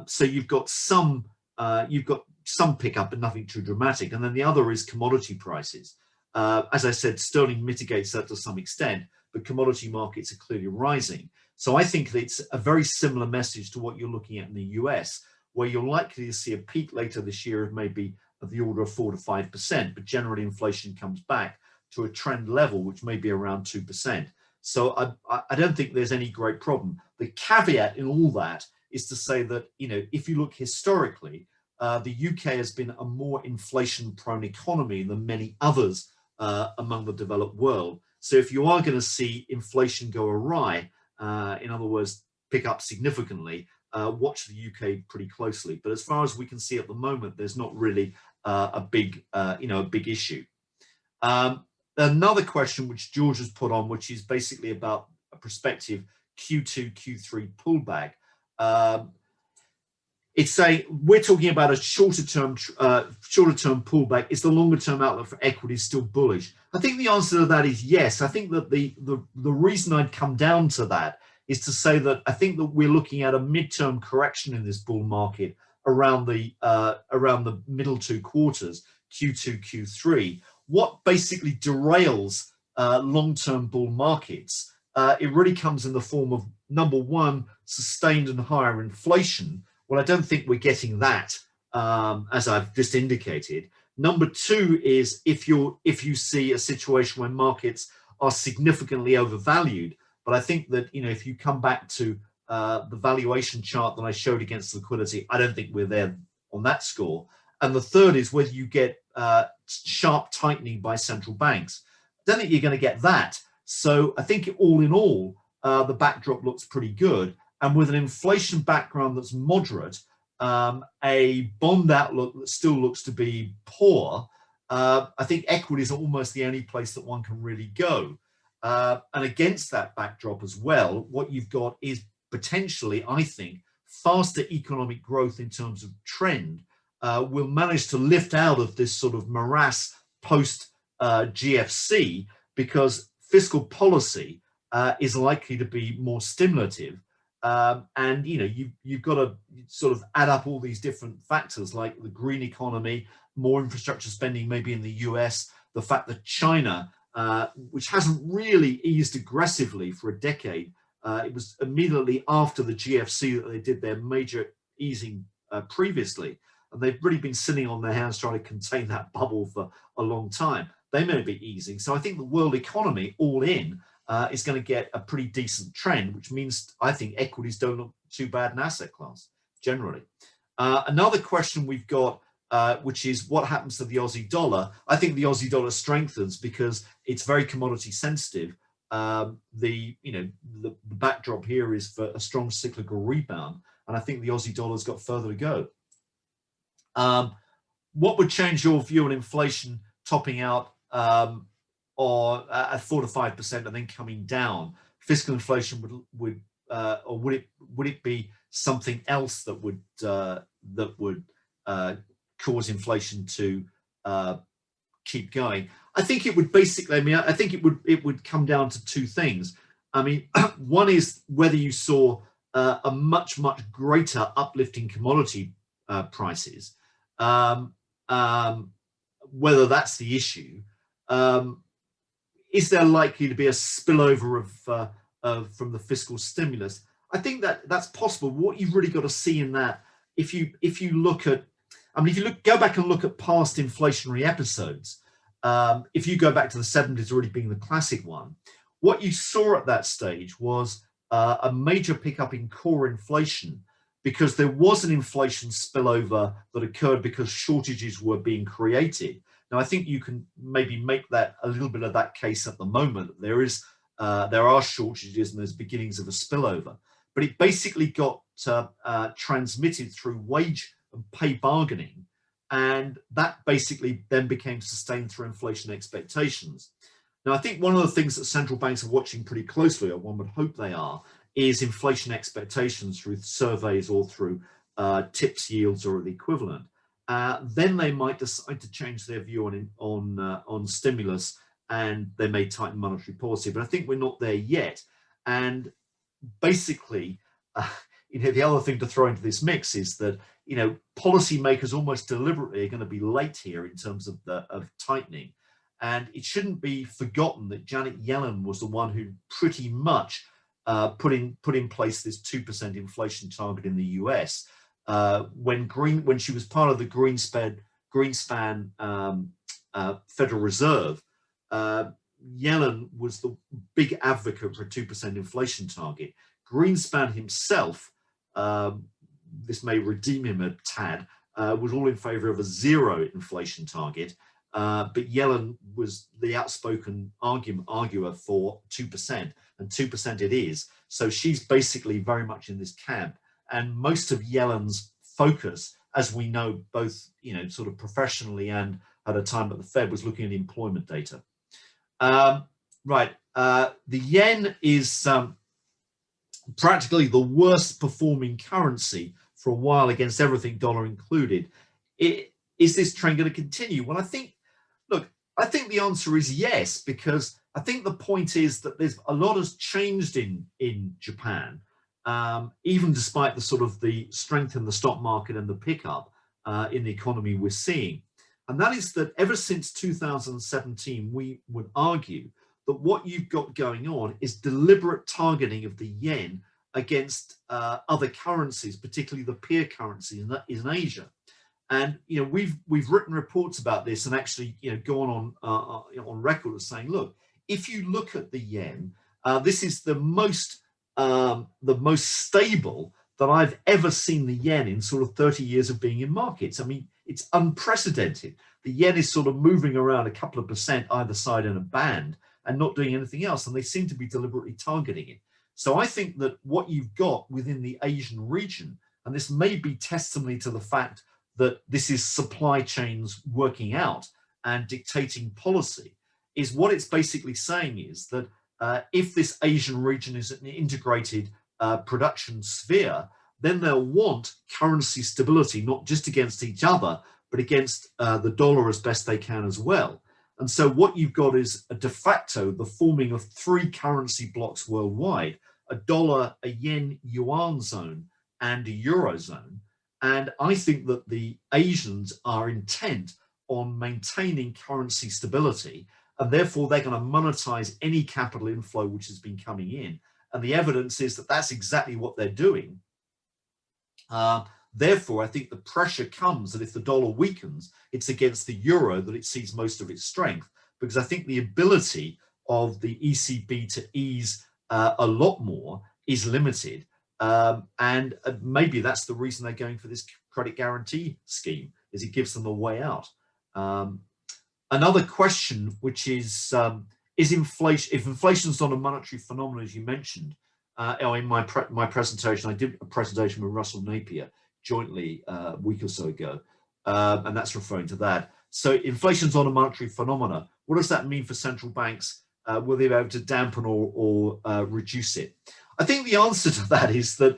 A: So you've got some pickup, but nothing too dramatic. And then the other is commodity prices. As I said, sterling mitigates that to some extent, but commodity markets are clearly rising. So I think that it's a very similar message to what you're looking at in the US, where you're likely to see a peak later this year of maybe of the order of 4 to 5%, but generally inflation comes back to a trend level, which may be around 2%. So I don't think there's any great problem. The caveat in all that is to say that, if you look historically, the UK has been a more inflation-prone economy than many others among the developed world. So if you are going to see inflation go awry, in other words, pick up significantly, watch the UK pretty closely. But as far as we can see at the moment, there's not really a big issue. Another question which George has put on, which is basically about a prospective Q2, Q3 pullback. It's saying we're talking about a shorter term pullback. Is the longer term outlook for equities still bullish? I think the answer to that is yes. I think that the reason I'd come down to that is to say that I think that we're looking at a midterm correction in this bull market around the middle two quarters, Q2, Q3. What basically derails long-term bull markets, it really comes in the form of, number one, sustained and higher inflation. Well, I don't think we're getting that, as I've just indicated. Number two is if you see a situation where markets are significantly overvalued. But I think that, if you come back to the valuation chart that I showed against liquidity, I don't think we're there on that score. And the third is whether you get sharp tightening by central banks. I don't think you're going to get that. So I think all in all, the backdrop looks pretty good. And with an inflation background that's moderate, a bond outlook that still looks to be poor, I think equities are almost the only place that one can really go. And against that backdrop as well, what you've got is potentially, I think, faster economic growth in terms of trend will manage to lift out of this sort of morass post GFC, because fiscal policy is likely to be more stimulative. And you've got to sort of add up all these different factors, like the green economy, more infrastructure spending maybe in the US, the fact that China, which hasn't really eased aggressively for a decade, it was immediately after the GFC that they did their major easing previously, and they've really been sitting on their hands trying to contain that bubble for a long time. They may be easing. So I think the world economy all in is going to get a pretty decent trend, which means I think equities don't look too bad in asset class generally. Another question we've got, which is what happens to the Aussie dollar? I think the Aussie dollar strengthens because it's very commodity sensitive. The backdrop here is for a strong cyclical rebound, and I think the Aussie dollar's got further to go. What would change your view on inflation topping out or at 4 to 5% and then coming down? Fiscal inflation would it be something else that would cause inflation to keep going? I think it would basically. I think it would come down to two things. One is whether you saw a much greater uplift in commodity prices. Whether that's the issue. Is there likely to be a spillover from the fiscal stimulus? I think that that's possible. What you've really got to see in that, if you look at, I mean, if you go back and look at past inflationary episodes, if you go back to the 70s already being the classic one, what you saw at that stage was a major pickup in core inflation, because there was an inflation spillover that occurred because shortages were being created. Now, I think you can maybe make that a little bit of that case at the moment. There are shortages and there's beginnings of a spillover, but it basically got transmitted through wage and pay bargaining, and that basically then became sustained through inflation expectations. Now, I think one of the things that central banks are watching pretty closely, or one would hope they are, is inflation expectations through surveys or through TIPS yields or the equivalent. Then they might decide to change their view on stimulus, and they may tighten monetary policy. But I think we're not there yet. And basically, the other thing to throw into this mix is that policymakers almost deliberately are going to be late here in terms of tightening. And it shouldn't be forgotten that Janet Yellen was the one who pretty much put in place this 2% inflation target in the US when she was part of the Greenspan Federal Reserve. Yellen was the big advocate for a 2% inflation target. Greenspan himself, this may redeem him a tad, was all in favor of a 0 inflation target. But Yellen was the outspoken arguer for 2%, and 2% it is. So she's basically very much in this camp. And most of Yellen's focus, as we know, both sort of professionally and at a time at the Fed, was looking at employment data. The yen is practically the worst performing currency for a while against everything, dollar included. Is this trend going to continue? Well, I think the answer is yes, because I think the point is that there's a lot has changed in Japan, even despite the sort of the strength in the stock market and the pickup in the economy we're seeing. And that is that ever since 2017, we would argue that what you've got going on is deliberate targeting of the yen against other currencies, particularly the peer currencies in Asia. And we've written reports about this, and actually gone on record as saying, look, if you look at the yen, this is the most stable that I've ever seen the yen in sort of 30 years of being in markets. I mean, it's unprecedented. The yen is sort of moving around a couple of percent either side in a band and not doing anything else, and they seem to be deliberately targeting it. So I think that what you've got within the Asian region, and this may be testimony to the fact that this is supply chains working out and dictating policy, is what it's basically saying is that if this Asian region is an integrated production sphere, then they'll want currency stability, not just against each other, but against the dollar as best they can as well. And so what you've got is de facto the forming of 3 currency blocks worldwide: a dollar, a yen, yuan zone, and a eurozone. And I think that the Asians are intent on maintaining currency stability, and therefore they're going to monetize any capital inflow which has been coming in. And the evidence is that that's exactly what they're doing. Therefore, I think the pressure comes that if the dollar weakens, it's against the euro that it sees most of its strength, because I think the ability of the ECB to ease a lot more is limited. And maybe that's the reason they're going for this credit guarantee scheme, is it gives them a way out. Another question, which is inflation, if inflation's not a monetary phenomenon, as you mentioned, in my presentation, I did a presentation with Russell Napier jointly a week or so ago, and that's referring to that. So inflation's not a monetary phenomena. What does that mean for central banks? Will they be able to dampen or reduce it? I think the answer to that is that,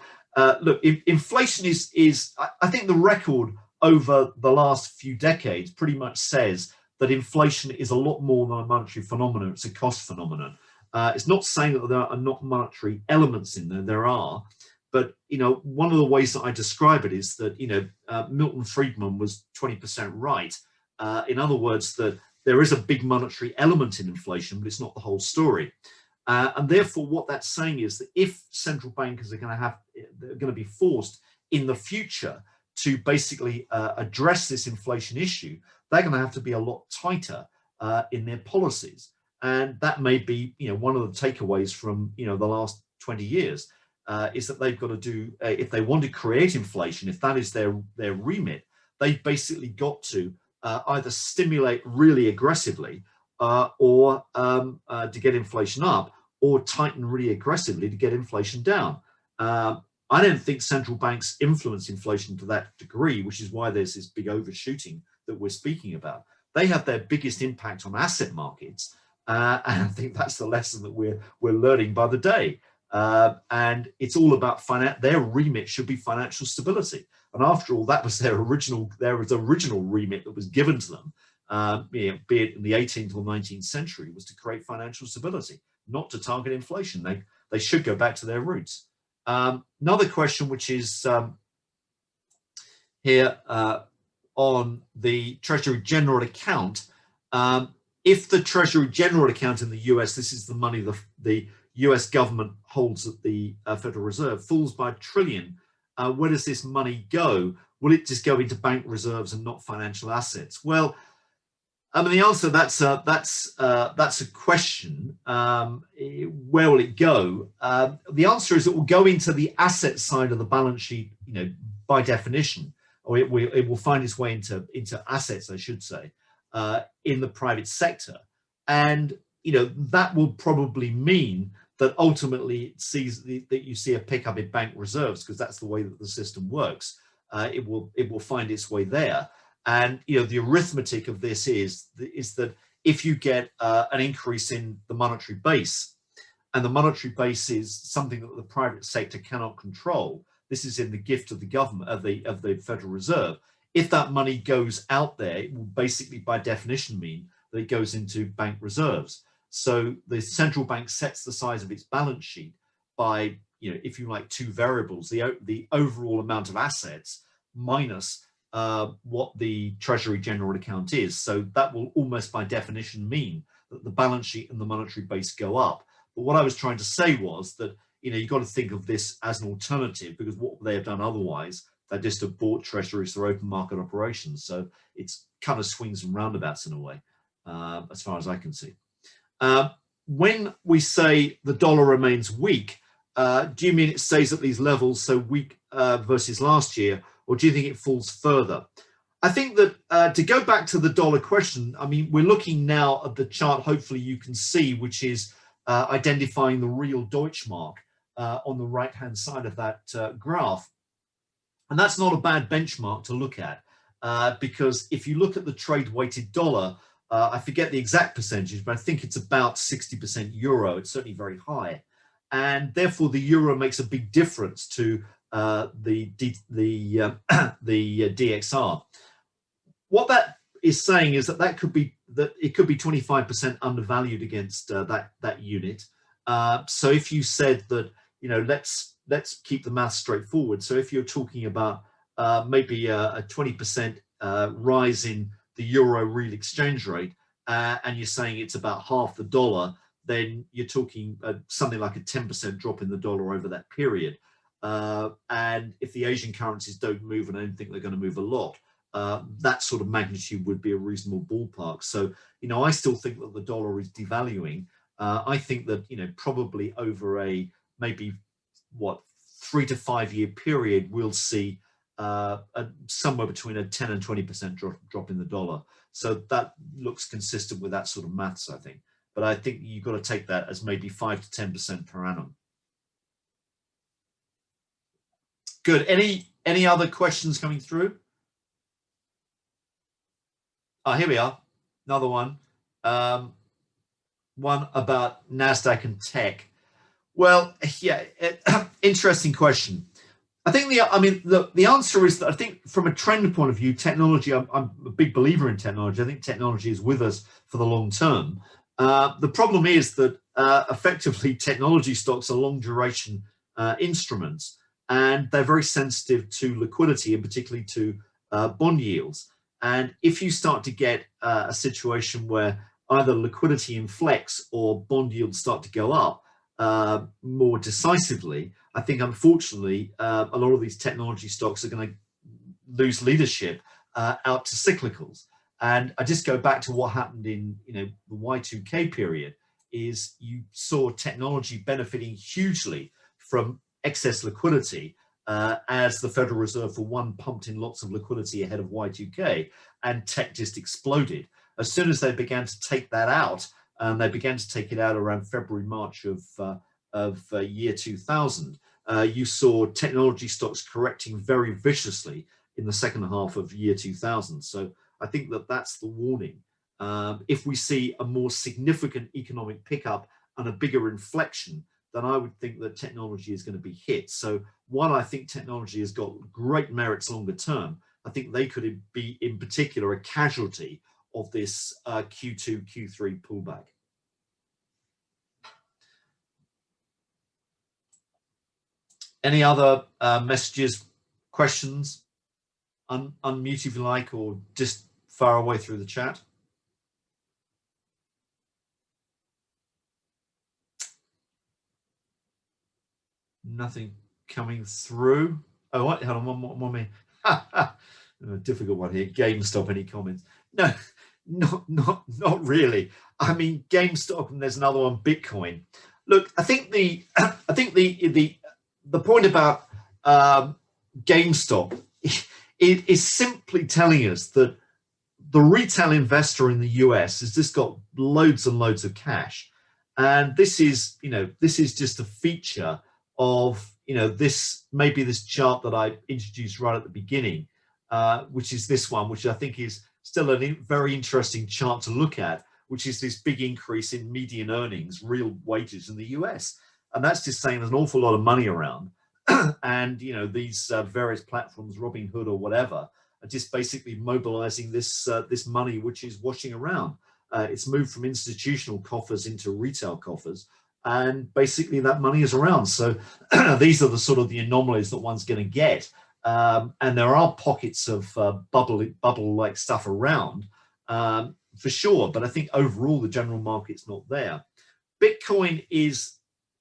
A: look, inflation is, I think the record over the last few decades pretty much says that inflation is a lot more than a monetary phenomenon. It's a cost phenomenon. It's not saying that there are not monetary elements in there. There are. But, one of the ways that I describe it is that, Milton Friedman was 20% right. In other words, that there is a big monetary element in inflation, but it's not the whole story. And therefore, what that's saying is that if central bankers are going to be forced in the future to basically address this inflation issue, they're going to have to be a lot tighter in their policies. And that may be, one of the takeaways from, the last 20 years is that they've got to do, if they want to create inflation, if that is their remit, they've basically got to either stimulate really aggressively or to get inflation up, or tighten really aggressively to get inflation down. I don't think central banks influence inflation to that degree, which is why there's this big overshooting that we're speaking about. They have their biggest impact on asset markets, and I think that's the lesson that we're learning by the day. And it's all about their remit should be financial stability. And after all, that was their original remit that was given to them, be it in the 18th or 19th century, was to create financial stability, not to target inflation. They should go back to their roots. Another question, which is here on the Treasury General account. If the Treasury General account in the US, this is the money the US government holds at the Federal Reserve, falls by $1 trillion, where does this money go? Will it just go into bank reserves and not financial assets? Well, I mean, the answer, that's a question. Where will it go? The answer is it will go into the asset side of the balance sheet, by definition, or it will find its way into assets, I should say, in the private sector. And, that will probably mean that ultimately it sees that you see a pickup in bank reserves, because that's the way that the system works. It will find its way there. And the arithmetic of this is that if you get an increase in the monetary base, and the monetary base is something that the private sector cannot control, this is in the gift of the government, of the Federal Reserve. If that money goes out there, it will basically, by definition, mean that it goes into bank reserves. So the central bank sets the size of its balance sheet by, if you like, two variables: the overall amount of assets minus what the Treasury General account is. So that will almost by definition mean that the balance sheet and the monetary base go up. But what I was trying to say was that, you've got to think of this as an alternative, because what they have done otherwise, they just have bought treasuries through open market operations. So it's kind of swings and roundabouts in a way, as far as I can see. When we say the dollar remains weak, do you mean it stays at these levels, so weak versus last year, or do you think it falls further? I think that to go back to the dollar question, I mean, we're looking now at the chart, hopefully you can see, which is identifying the real Deutschmark on the right-hand side of that graph. And that's not a bad benchmark to look at, because if you look at the trade-weighted dollar, I forget the exact percentage, but I think it's about 60% euro. It's certainly very high. And therefore, the euro makes a big difference to the DXR. What that is saying is that it could be 25% undervalued against that unit. So if you said that, let's keep the math straightforward. So if you're talking about maybe a 20% rise in the euro real exchange rate, and you're saying it's about half the dollar, then you're talking something like a 10% drop in the dollar over that period. And if the Asian currencies don't move, and I don't think they're going to move a lot, that sort of magnitude would be a reasonable ballpark. So, I still think that the dollar is devaluing. I think that, probably over a maybe 3 to 5 year period, we'll see somewhere between a 10 and 20% drop in the dollar. So that looks consistent with that sort of maths, I think. But I think you've got to take that as maybe 5 to 10% per annum. Good. Any other questions coming through? Here we are. Another one. One about NASDAQ and tech. Well, yeah, interesting question. I think the answer is that I think from a trend point of view, technology, I'm a big believer in technology. I think technology is with us for the long term. The problem is that effectively technology stocks are long duration instruments, and they're very sensitive to liquidity, and particularly to bond yields. And if you start to get a situation where either liquidity inflects or bond yields start to go up more decisively, I think unfortunately a lot of these technology stocks are going to lose leadership out to cyclicals. And I just go back to what happened in the Y2K period. Is you saw technology benefiting hugely from excess liquidity as the Federal Reserve, for one, pumped in lots of liquidity ahead of Y2K, and tech just exploded. As soon as they began to take that out, they began to take it out around February, March of year 2000, you saw technology stocks correcting very viciously in the second half of year 2000. So I think that that's the warning. If we see a more significant economic pickup and a bigger inflection, then I would think that technology is going to be hit. So while I think technology has got great merits longer term, I think they could be in particular a casualty of this Q2, Q3 pullback. Any other messages, questions? Unmute if you like, or just fire away through the chat. Nothing coming through. Oh, what? Hold on, one more minute. A difficult one here. GameStop, any comments? No, not really. I mean, GameStop, and there's another one, Bitcoin. Look, I think the point about GameStop is simply telling us that the retail investor in the US has just got loads and loads of cash, and this is just a feature of this chart that I introduced right at the beginning, which is this one, which I think is still a very interesting chart to look at, which is this big increase in median earnings, real wages in the US, and that's just saying there's an awful lot of money around. And these various platforms, Robinhood or whatever, are just basically mobilizing this money which is washing around. It's moved from institutional coffers into retail coffers, and basically that money is around. So these are the sort of the anomalies that one's going to get, and there are pockets of bubble-like stuff around for sure. But I think overall the general market's not there. Bitcoin is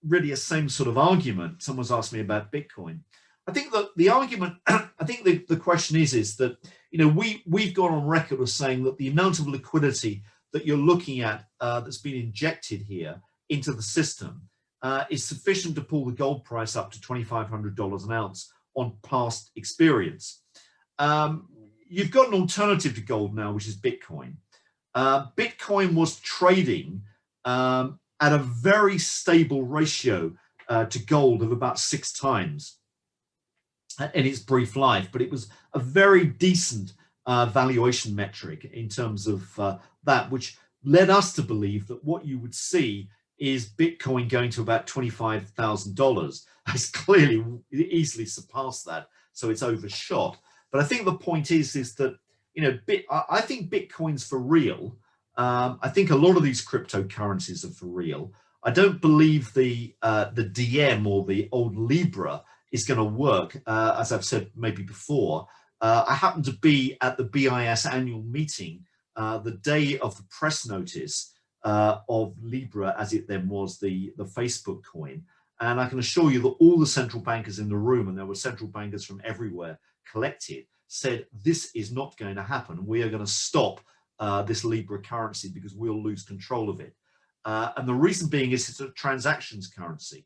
A: really a same sort of argument. Someone's asked me about Bitcoin. I think that the argument, I think the question is that we've gone on record as saying that the amount of liquidity that you're looking at that's been injected here into the system is sufficient to pull the gold price up to $2,500 an ounce on past experience. You've got an alternative to gold now, which is Bitcoin. Bitcoin was trading at a very stable ratio to gold of about 6 times in its brief life, but it was a very decent valuation metric in terms of that, which led us to believe that what you would see is Bitcoin going to about $25,000. It's clearly easily surpassed that, so it's overshot. But I think the point is that I think Bitcoin's for real. I think a lot of these cryptocurrencies are for real. I don't believe the DM or the old Libra is going to work, as I've said maybe before. I happened to be at the BIS annual meeting the day of the press notice of Libra, as it then was the Facebook coin. And I can assure you that all the central bankers in the room, and there were central bankers from everywhere collected, said this is not going to happen. We are going to stop this Libra currency because we'll lose control of it. And the reason being is it's a transactions currency.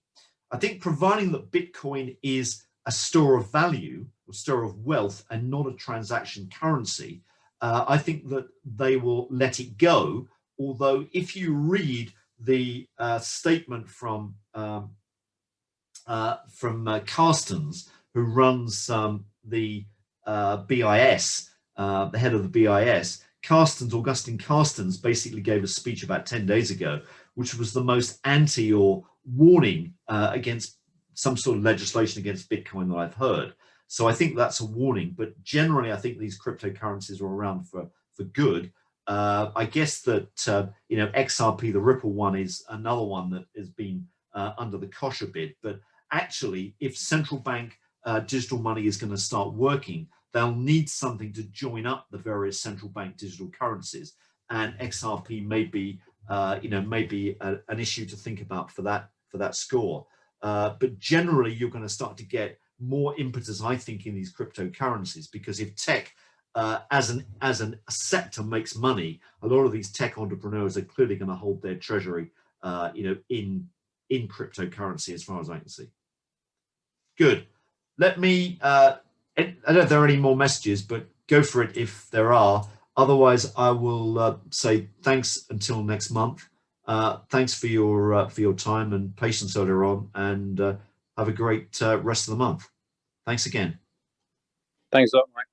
A: I think providing that Bitcoin is a store of value, a store of wealth, and not a transaction currency, I think that they will let it go. Although if you read the statement from Carstens, who runs the BIS, the head of the BIS, Augustine Carstens basically gave a speech about 10 days ago, which was the most anti or warning against some sort of legislation against Bitcoin that I've heard. So I think that's a warning, but generally I think these cryptocurrencies are around for good. I guess that XRP, the Ripple one, is another one that has been under the cosh a bit. But actually, if central bank digital money is going to start working, they'll need something to join up the various central bank digital currencies. and XRP may be, an issue to think about for that score. But generally, you're going to start to get more impetus, I think, in these cryptocurrencies, because if tech as a sector makes money, a lot of these tech entrepreneurs are clearly going to hold their treasury, in cryptocurrency, as far as I can see. Good. Let me. I don't know if there are any more messages, but go for it if there are. Otherwise, I will say thanks until next month. Thanks for your time and patience earlier on, and have a great rest of the month. Thanks again.
D: Thanks a lot, Mike.